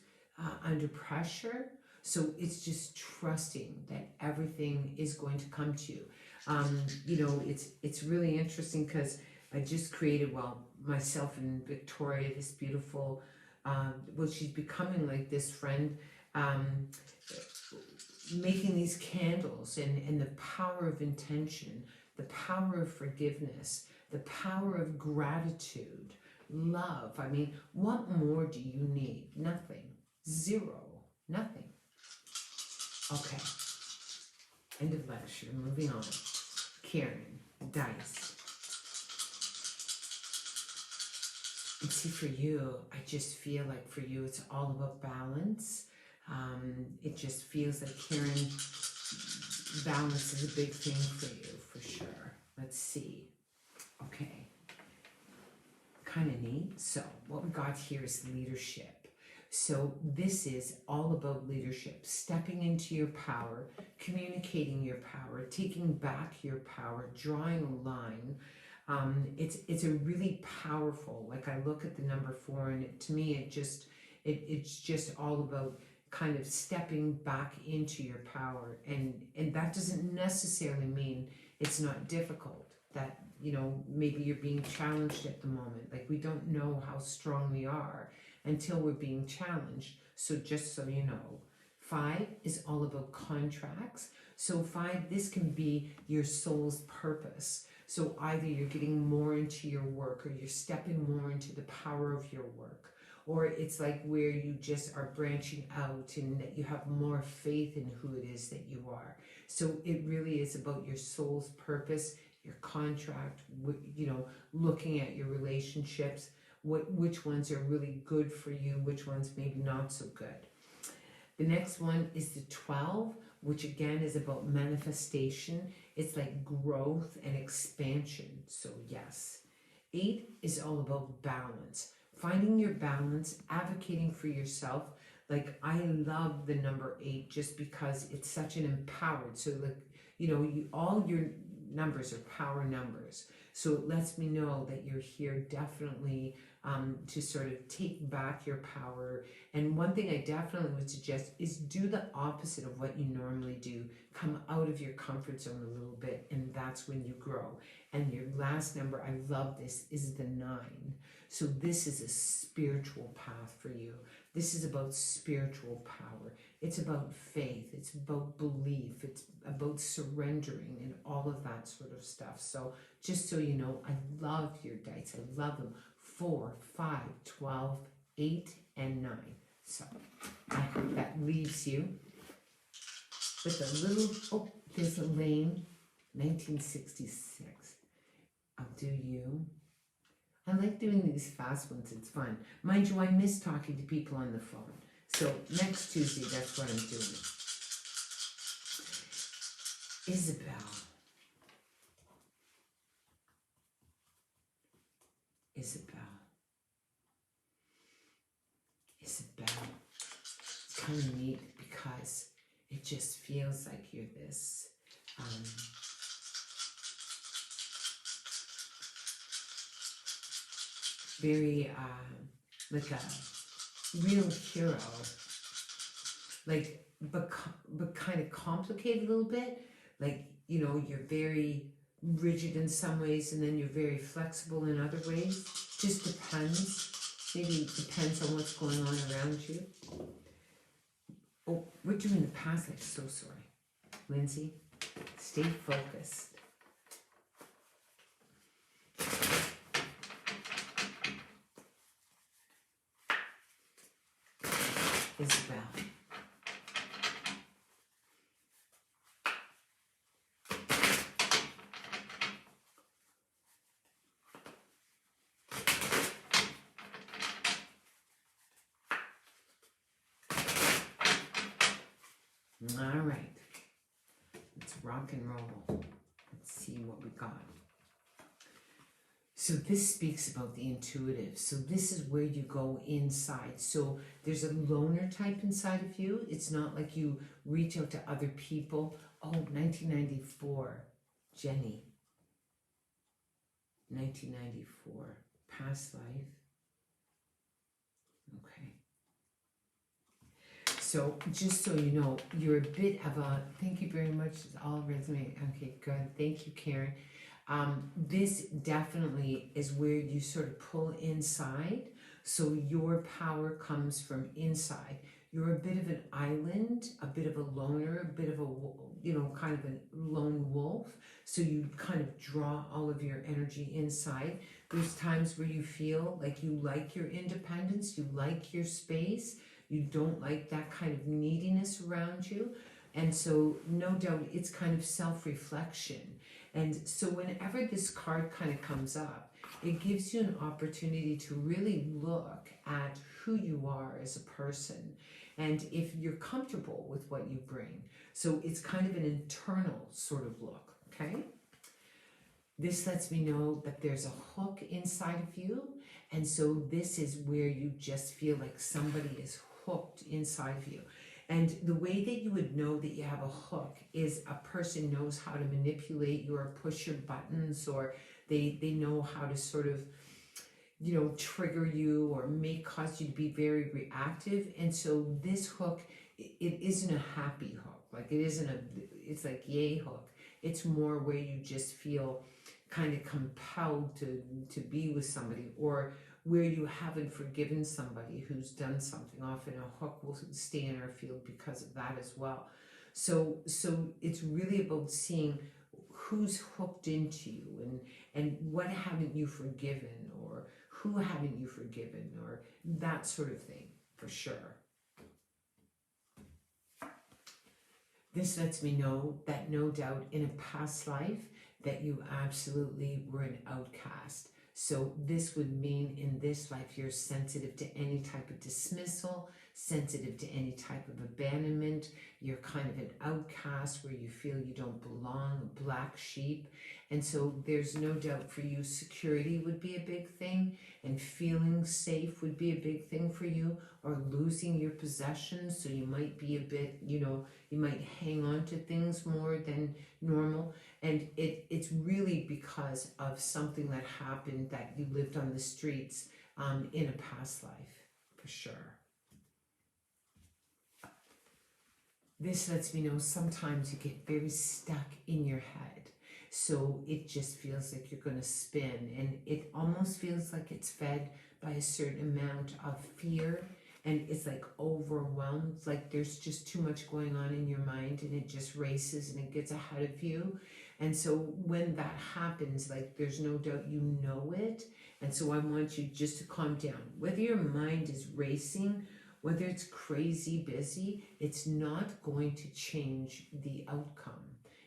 under pressure. So it's just trusting that everything is going to come to you. You know, it's really interesting because I just created, well, myself and Victoria, this beautiful, well, she's becoming like this friend, making these candles, and the power of intention, the power of forgiveness, the power of gratitude, love. I mean, what more do you need? Nothing. Zero. Nothing. Okay. End of lecture. Moving on. Karen, dice. And see, for you, I just feel like for you, it's all about balance. It just feels like, Karen, balance is a big thing for you, for sure. Let's see. Okay. Kind of neat. So what we got here is leadership. So this is all about leadership, stepping into your power, communicating your power, taking back your power, drawing a line. It's a really powerful, like I look at the number 4 and to me it's just all about kind of stepping back into your power, and that doesn't necessarily mean it's not difficult, that maybe you're being challenged at the moment, like we don't know how strong we are until we're being challenged. So just so you know, 5 is all about contracts. So 5, this can be your soul's purpose. So either you're getting more into your work, or you're stepping more into the power of your work, or it's like where you just are branching out and that you have more faith in who it is that you are. So it really is about your soul's purpose, your contract, looking at your relationships, which ones are really good for you, which ones maybe not so good. The next one is the 12, which again is about manifestation. It's like growth and expansion. So yes. 8 is all about balance, finding your balance, advocating for yourself. Like I love the number 8 just because it's such an empowered. So like, all your numbers are power numbers. So it lets me know that you're here definitely to sort of take back your power. And one thing I definitely would suggest is do the opposite of what you normally do. Come out of your comfort zone a little bit, and that's when you grow. And your last number, I love this, is the 9. So this is a spiritual path for you. This is about spiritual power. It's about faith. It's about belief. It's about surrendering and all of that sort of stuff. So just so you know, I love your dice. I love them. 4, 5, 12, 8, and 9. So I hope that leaves you with a little, there's a lane, 1966. I'll do you. I like doing these fast ones, it's fun. Mind you, I miss talking to people on the phone. So next Tuesday, that's what I'm doing. Isabel. It's kind of neat because it just feels like you're this very like a real hero, like but kind of complicated a little bit. Like you're very rigid in some ways, and then you're very flexible in other ways. Just depends. Maybe it depends on what's going on around you. Oh, we're doing the past life. So sorry, Lindsay. Stay focused. Isabel. All right, let's rock and roll. Let's see what we got. So this speaks about the intuitive. So this is where you go inside. So there's a loner type inside of you. It's not like you reach out to other people. Oh, 1994, Jenny. 1994, past life. Okay. So just so you know, you're a bit of a, thank you very much, it's all resume. Okay, good. Thank you, Karen. This definitely is where you sort of pull inside. So your power comes from inside. You're a bit of an island, a bit of a loner, a bit of a, kind of a lone wolf. So you kind of draw all of your energy inside. There's times where you feel like you like your independence, you like your space, you don't like that kind of neediness around you. And so no doubt it's kind of self-reflection. And so whenever this card kind of comes up, it gives you an opportunity to really look at who you are as a person and if you're comfortable with what you bring. So it's kind of an internal sort of look, okay? This lets me know that there's a hook inside of you, and so this is where you just feel like somebody is hooked inside of you. And the way that you would know that you have a hook is a person knows how to manipulate you or push your buttons, or they know how to sort of, trigger you or cause you to be very reactive. And so this hook, it isn't a happy hook. Like it's like yay hook. It's more where you just feel kind of compelled to be with somebody, or where you haven't forgiven somebody who's done something. Often a hook will stay in our field because of that as well. So it's really about seeing who's hooked into you, and what haven't you forgiven, or who haven't you forgiven, or that sort of thing, for sure. This lets me know that no doubt in a past life that you absolutely were an outcast. So this would mean in this life you're sensitive to any type of dismissal, sensitive to any type of abandonment. You're kind of an outcast where you feel you don't belong, a black sheep. And so there's no doubt for you security would be a big thing, and feeling safe would be a big thing for you, or losing your possessions. So you might be a bit, you might hang on to things more than normal. And it's really because of something that happened, that you lived on the streets in a past life, for sure. This lets me know sometimes you get very stuck in your head. So it just feels like you're going to spin, and it almost feels like it's fed by a certain amount of fear, and it's like overwhelmed, like there's just too much going on in your mind, and it just races and it gets ahead of you. And so when that happens, like there's no doubt you know it. And so I want you just to calm down. Whether your mind is racing, whether it's crazy busy, it's not going to change the outcome.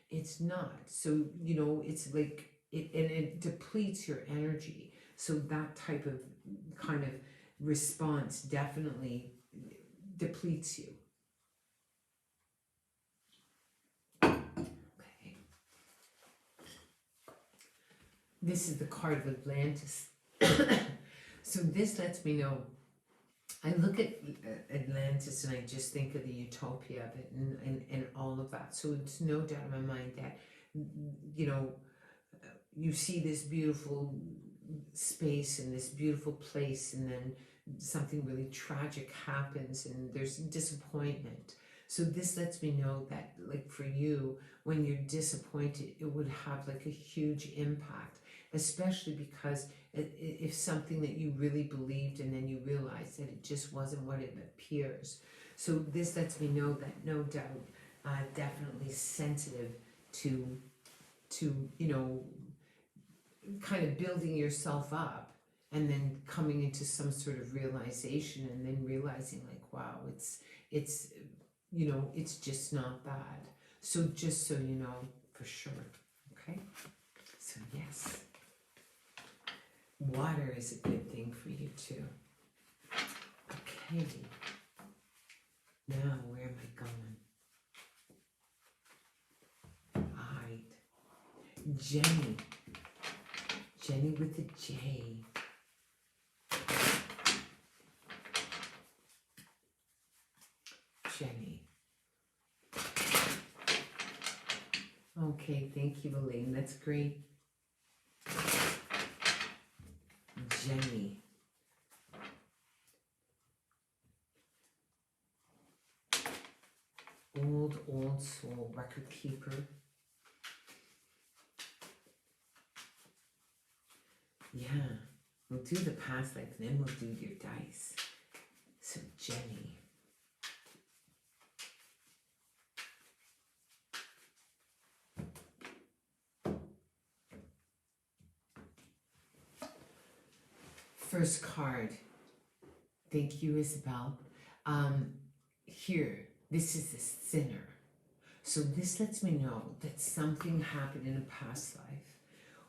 It's not. So, it's like, it depletes your energy. So that type of kind of response definitely depletes you. Okay. This is the card of Atlantis. So this lets me know, I look at Atlantis and I just think of the utopia of it, and all of that. So it's no doubt in my mind that, you see this beautiful space and this beautiful place, and then something really tragic happens and there's disappointment. So this lets me know that, like, for you, when you're disappointed, it would have like a huge impact, especially because if something that you really believed and then you realize that it just wasn't what it appears. So this lets me know that no doubt, definitely sensitive to kind of building yourself up and then coming into some sort of realization, and then realizing like, wow, it's just not bad. So just so you know, for sure. Okay, so yes, water is a good thing for you too. Okay, now where am I going? Alright, Jenny with a J. Jenny. Okay, thank you, Elaine. That's great. Jenny. Old soul, record keeper. Yeah, we'll do the past life, and then we'll do your dice. So Jenny. First card. Thank you, Isabel. Here, this is the sinner. So this lets me know that something happened in a past life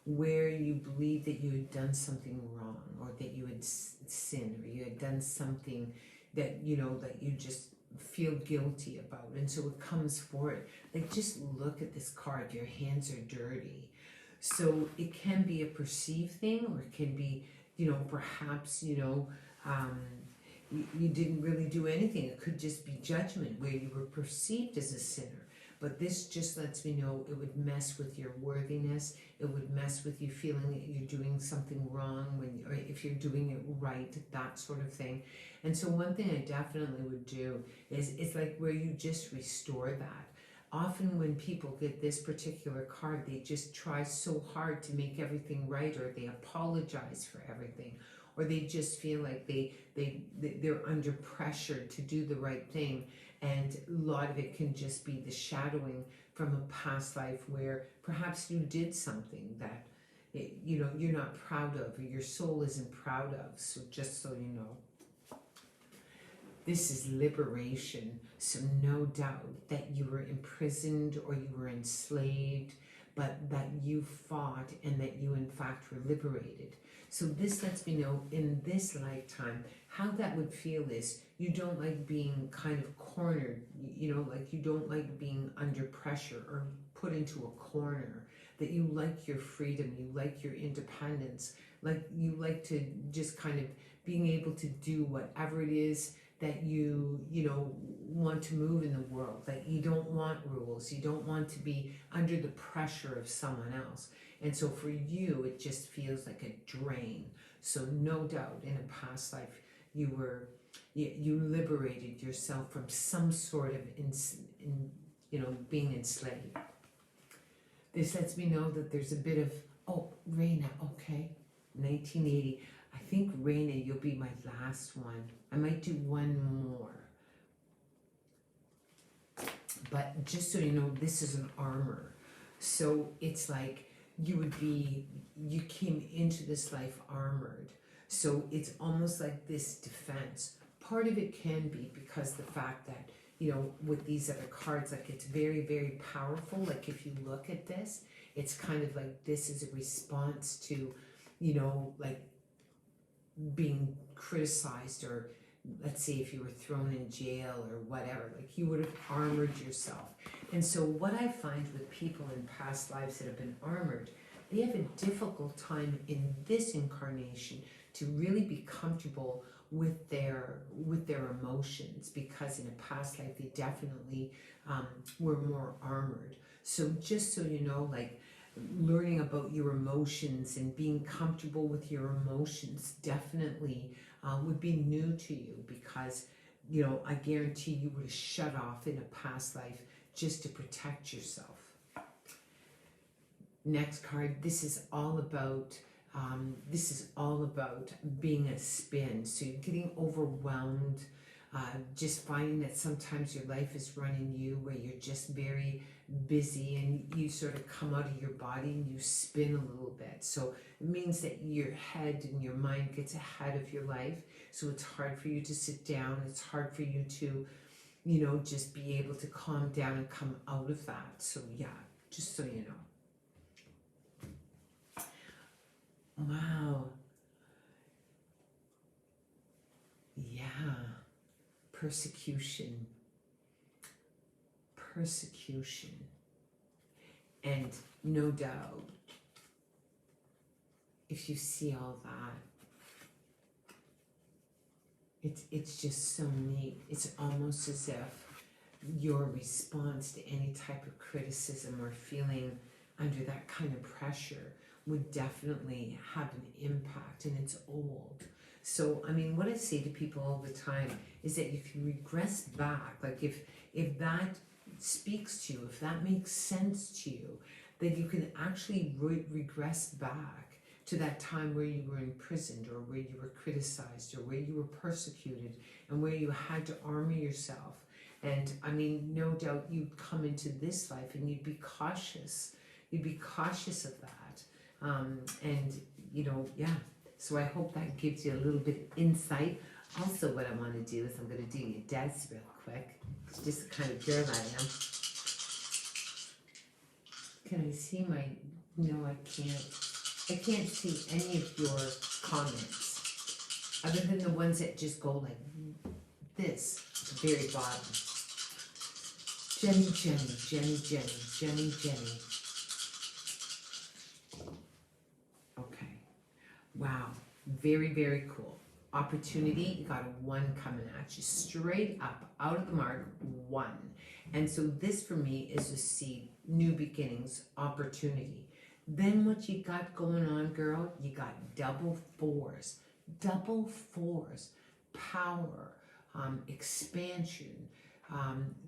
where you believe that you had done something wrong, or that you had sinned, or you had done something that, you know, that you just feel guilty about. And so it comes forward. Like, just look at this card. Your hands are dirty. So it can be a perceived thing, or it can be, you know, perhaps, you know, you didn't really do anything. It could just be judgment where you were perceived as a sinner. But this just lets me know it would mess with your worthiness. It would mess with you feeling that you're doing something wrong when, or if you're doing it right, that sort of thing. And so one thing I definitely would do is, it's like where you just restore that. Often when people get this particular card, they just try so hard to make everything right, or they apologize for everything, or they just feel like they're under pressure to do the right thing. And a lot of it can just be the shadowing from a past life where perhaps you did something that, you know, you're not proud of, or your soul isn't proud of. So just so you know, this is liberation. So no doubt that you were imprisoned or you were enslaved, but that you fought and that you in fact were liberated. So this lets me know in this lifetime how that would feel is you don't like being kind of cornered, you know, like you don't like being under pressure or put into a corner, that you like your freedom, you like your independence, like you like to just kind of being able to do whatever it is that you know, want to move in the world, that you don't want rules, you don't want to be under the pressure of someone else. And so for you, it just feels like a drain. So no doubt in a past life, you liberated yourself from some sort of, you know, being enslaved. This lets me know that there's a bit of, oh, Reina, okay, 1980. I think, Reina, you'll be my last one. I might do one more. But just so you know, this is an armor. So it's like you came into this life armored. So it's almost like this defense. Part of it can be because the fact that, you know, with these other cards, like it's very, very powerful. Like if you look at this, it's kind of like this is a response to, you know, like being criticized, or let's say if you were thrown in jail or whatever, like you would have armored yourself. And so what I find with people in past lives that have been armored, they have a difficult time in this incarnation to really be comfortable with their emotions, because in a past life they definitely were more armored. So just so you know, like learning about your emotions and being comfortable with your emotions definitely would be new to you, because, you know, I guarantee you would have shut off in a past life just to protect yourself. Next card, this is all about being a spin. So you're getting overwhelmed, just finding that sometimes your life is running you, where you're just very busy and you sort of come out of your body and you spin a little bit. So it means that your head and your mind gets ahead of your life. So it's hard for you to sit down. It's hard for you to, you know, just be able to calm down and come out of that. So yeah, just so you know. Wow. Yeah. Persecution. And no doubt, if you see all that, it's just so neat. It's almost as if your response to any type of criticism or feeling under that kind of pressure would definitely have an impact, and it's old. So, I mean, what I say to people all the time is that you can regress back, like if that speaks to you, if that makes sense to you, that you can actually regress back to that time where you were imprisoned, or where you were criticized, or where you were persecuted, and where you had to armor yourself. And I mean, no doubt you'd come into this life and you'd be cautious. You'd be cautious of that. And, you know, yeah, So I hope that gives you a little bit of insight. Also, what I want to do is I'm going to do your dice real quick. It's just the kind of girl I am. Can I see my... No, I can't. I can't see any of your comments, other than the ones that just go like this, at the very bottom. Jenny, Jenny, Jenny, Jenny, Jenny, Jenny. Okay. Wow. Very, very cool. Opportunity, you got a 1 coming at you. Straight up, out of the mark, 1. And so this for me is a seed, new beginnings, opportunity. Then what you got going on, girl, you got double 4s. Double 4s. Power, expansion,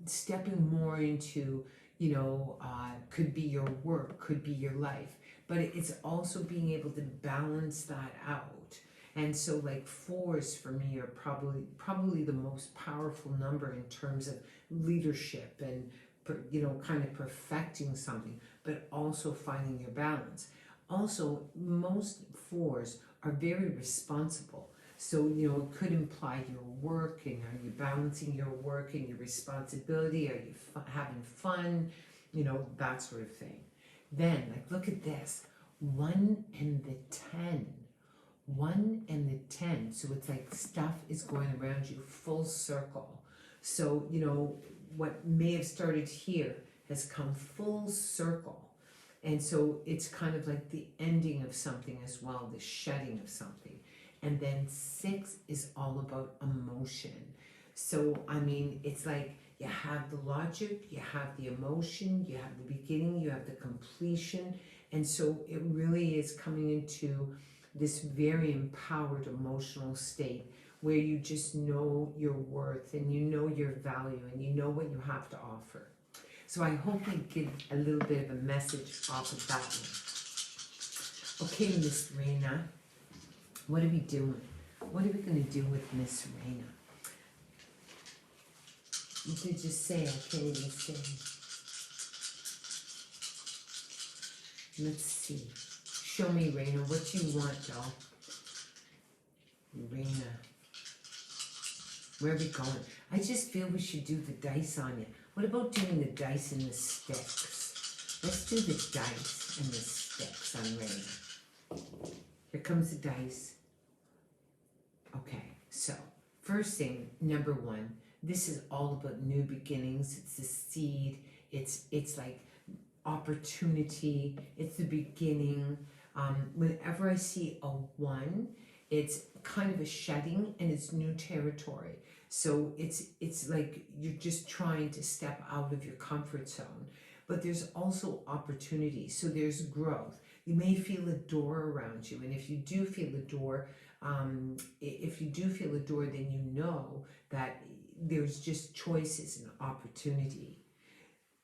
stepping more into, you know, could be your work, could be your life. But it's also being able to balance that out. And so like 4s for me are probably the most powerful number in terms of leadership and, you know, kind of perfecting something, but also finding your balance. Also, most 4s are very responsible. So, you know, it could imply your work, and are you balancing your work and your responsibility? Are you having fun? You know, that sort of thing. Then, like, look at this. 1 and the 10. 1 and the 10. So it's like stuff is going around you full circle. So, you know, what may have started here has come full circle. And so it's kind of like the ending of something as well, the shedding of something. And then 6 is all about emotion. So, I mean, it's like you have the logic, you have the emotion, you have the beginning, you have the completion. And so it really is coming into this very empowered emotional state where you just know your worth and you know your value and you know what you have to offer. So I hope we get a little bit of a message off of that one. Okay, Miss Raina, what are we doing? What are we going to do with Miss Raina? You could just say, I can't even say. Let's see. Show me, Raina, what you want, doll. Raina. Where are we going? I just feel we should do the dice on you. What about doing the dice and the sticks? Let's do the dice and the sticks on Raina. Here comes the dice. Okay, so first thing, number 1, this is all about new beginnings. It's the seed. It's like opportunity. It's the beginning. Whenever I see a 1, it's kind of a shedding and it's new territory. So it's like you're just trying to step out of your comfort zone. But there's also opportunity. So there's growth. You may feel a door around you, and if you do feel a door, then you know that there's just choices and opportunity.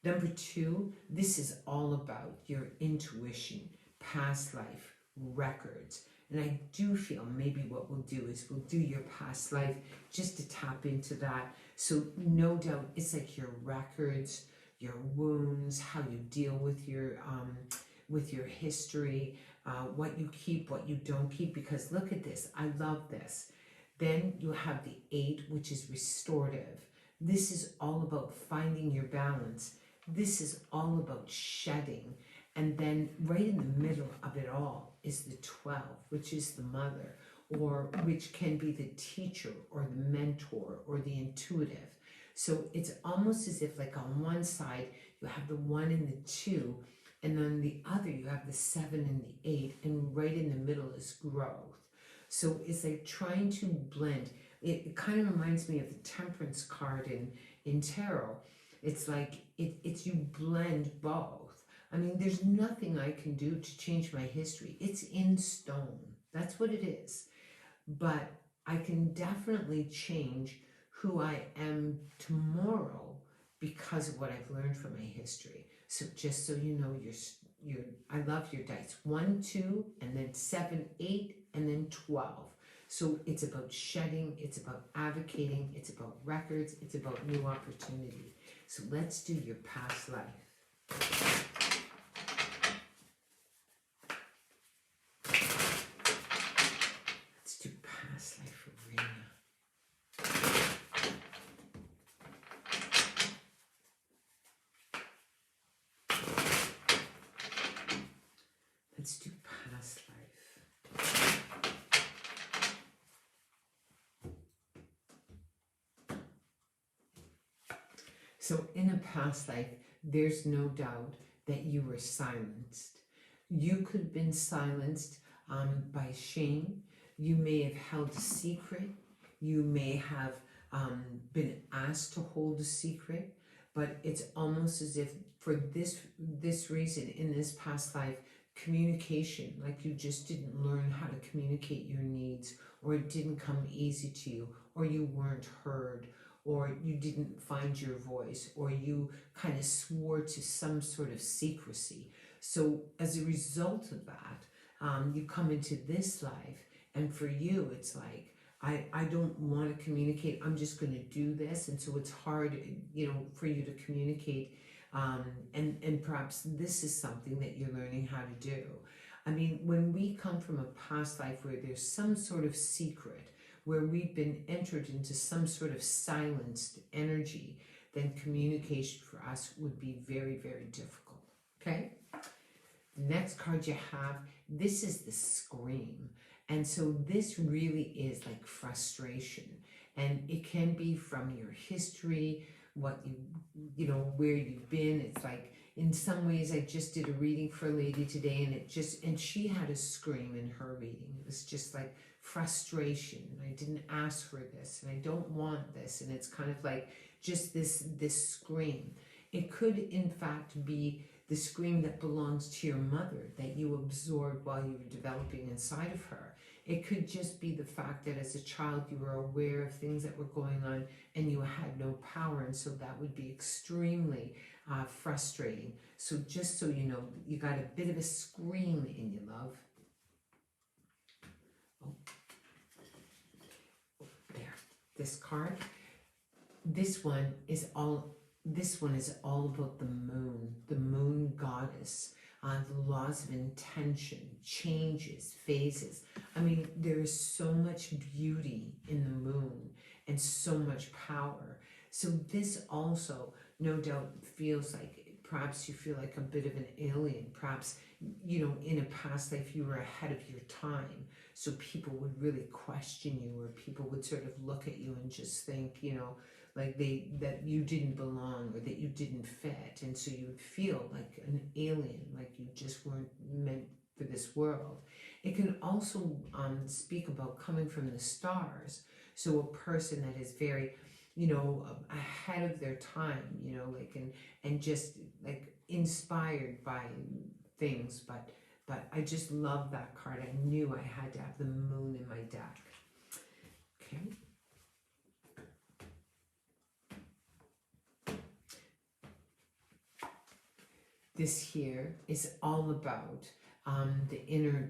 Number 2, this is all about your intuition, past life, records. And I do feel maybe what we'll do is we'll do your past life just to tap into that. So no doubt it's like your records, your wounds, how you deal with your history, what you keep, what you don't keep. Because look at this, I love this. Then you have the 8, which is restorative. This is all about finding your balance. This is all about shedding. And then right in the middle of it all is the 12, which is the mother, or which can be the teacher or the mentor or the intuitive. So it's almost as if like on one side you have the 1 and the 2, and then the other you have the 7 and the 8, and right in the middle is growth. So it's like trying to blend. It kind of reminds me of the Temperance card in tarot. It's like it's you blend both. I mean, there's nothing I can do to change my history. It's in stone. That's what it is. But I can definitely change who I am tomorrow because of what I've learned from my history. So just so you know, I love your dice. 1, 2, and then 7, 8, and then 12. So it's about shedding, it's about advocating, it's about records, it's about new opportunity. So let's do your past life. So in a past life, there's no doubt that you were silenced. You could have been silenced by shame. You may have held a secret. You may have been asked to hold a secret. But it's almost as if for this reason in this past life, communication, like you just didn't learn how to communicate your needs, or it didn't come easy to you, or you weren't heard, or you didn't find your voice, or you kind of swore to some sort of secrecy. So as a result of that, you come into this life, and for you, it's like, I don't want to communicate. I'm just going to do this. And so it's hard, for you to communicate. And perhaps this is something that you're learning how to do. I mean, when we come from a past life where there's some sort of secret, where we've been entered into some sort of silenced energy, then communication for us would be very, very difficult. Okay? The next card you have, this is the scream. And so this really is like frustration. And it can be from your history, what where you've been. It's like, in some ways, I just did a reading for a lady today, and she had a scream in her reading. It was just like frustration. I didn't ask for this, and I don't want this. And it's kind of like just this scream. It could, in fact, be the scream that belongs to your mother that you absorbed while you were developing inside of her. It could just be the fact that as a child you were aware of things that were going on and you had no power, and so that would be extremely frustrating. So just so you know, you got a bit of a scream in you, love. Oh, there. This card. This one is all about the moon goddess, the laws of intention, changes, phases. I mean, there is so much beauty in the moon and so much power. So this also, no doubt, feels like, perhaps you feel like a bit of an alien. Perhaps, in a past life you were ahead of your time. So people would really question you, or people would sort of look at you and just think, like that you didn't belong, or that you didn't fit, and so you would feel like an alien, like you just weren't meant for this world. It can also speak about coming from the stars, so a person that is very, ahead of their time, and just like inspired by things, but I just love that card. I knew I had to have the moon in my deck. Okay. This here is all about the inner,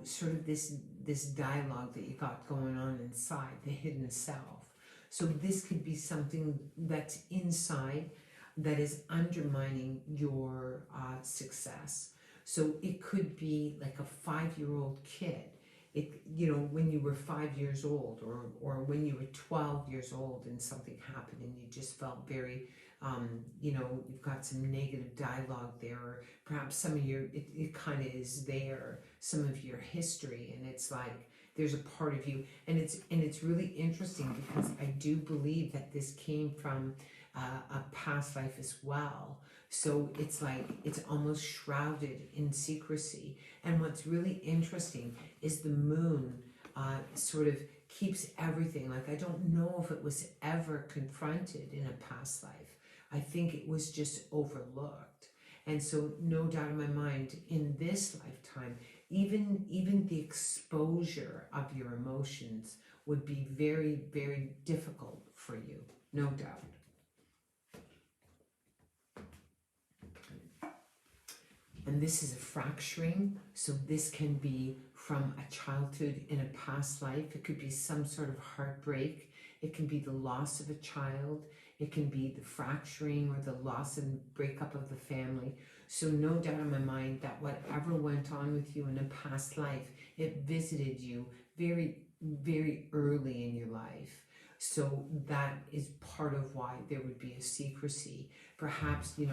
sort of this dialogue that you got going on inside, the hidden self. So this could be something that's inside that is undermining your success. So it could be like a 5-year-old kid. When you were 5 years old, or when you were 12 years old and something happened and you just felt very, you've got some negative dialogue there, or perhaps some of it kind of is there, some of your history, and it's like there's a part of you, and it's really interesting because I do believe that this came from a past life as well. So it's like it's almost shrouded in secrecy. And what's really interesting is the moon sort of keeps everything. Like, I don't know if it was ever confronted in a past life. I think it was just overlooked. And so no doubt in my mind, in this lifetime, even the exposure of your emotions would be very, very difficult for you, no doubt. And this is a fracturing, so this can be from a childhood in a past life. It could be some sort of heartbreak. It can be the loss of a child. It can be the fracturing or the loss and breakup of the family. So no doubt in my mind that whatever went on with you in a past life, it visited you very, very early in your life. So that is part of why there would be a secrecy. Perhaps, the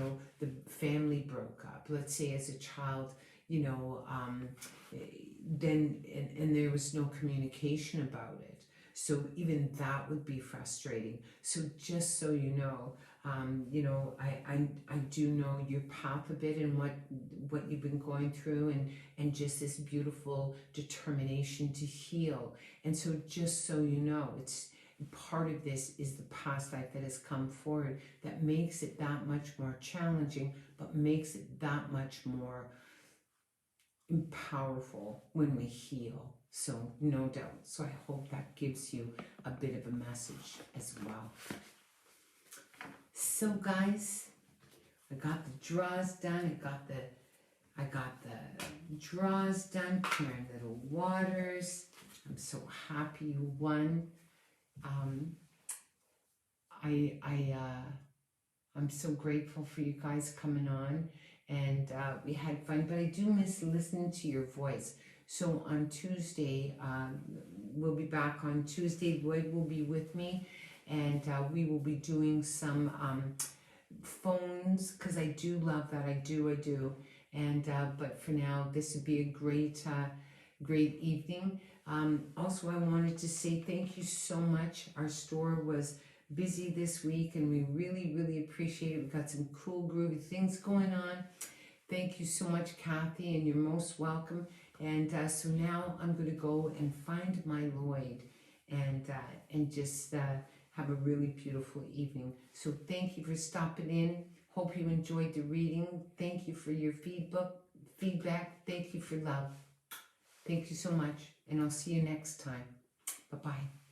family broke up. Let's say as a child, then there was no communication about it. So even that would be frustrating. So just so you know, You know, I do know your path a bit and what you've been going through, and just this beautiful determination to heal. And so just so you know, it's part of this is the past life that has come forward that makes it that much more challenging, but makes it that much more powerful when we heal. So no doubt. So I hope that gives you a bit of a message as well. So guys, I got the draws done. I got the draws done. Clearing little waters. I'm so happy you won. I'm so grateful for you guys coming on, and we had fun. But I do miss listening to your voice. So on Tuesday, we'll be back on Tuesday. Lloyd will be with me, and we will be doing some phones, because I do love that. I do. And but for now, this would be a great evening. Also, I wanted to say thank you so much. Our store was busy this week, and we really appreciate it. We've got some cool groovy things going on. Thank you so much, Kathy, and you're most welcome. And so now I'm going to go and find my Lloyd, and just have a really beautiful evening. So thank you for stopping in. Hope you enjoyed the reading. Thank you for your feedback. Thank you for love. Thank you so much, and I'll see you next time. Bye-bye.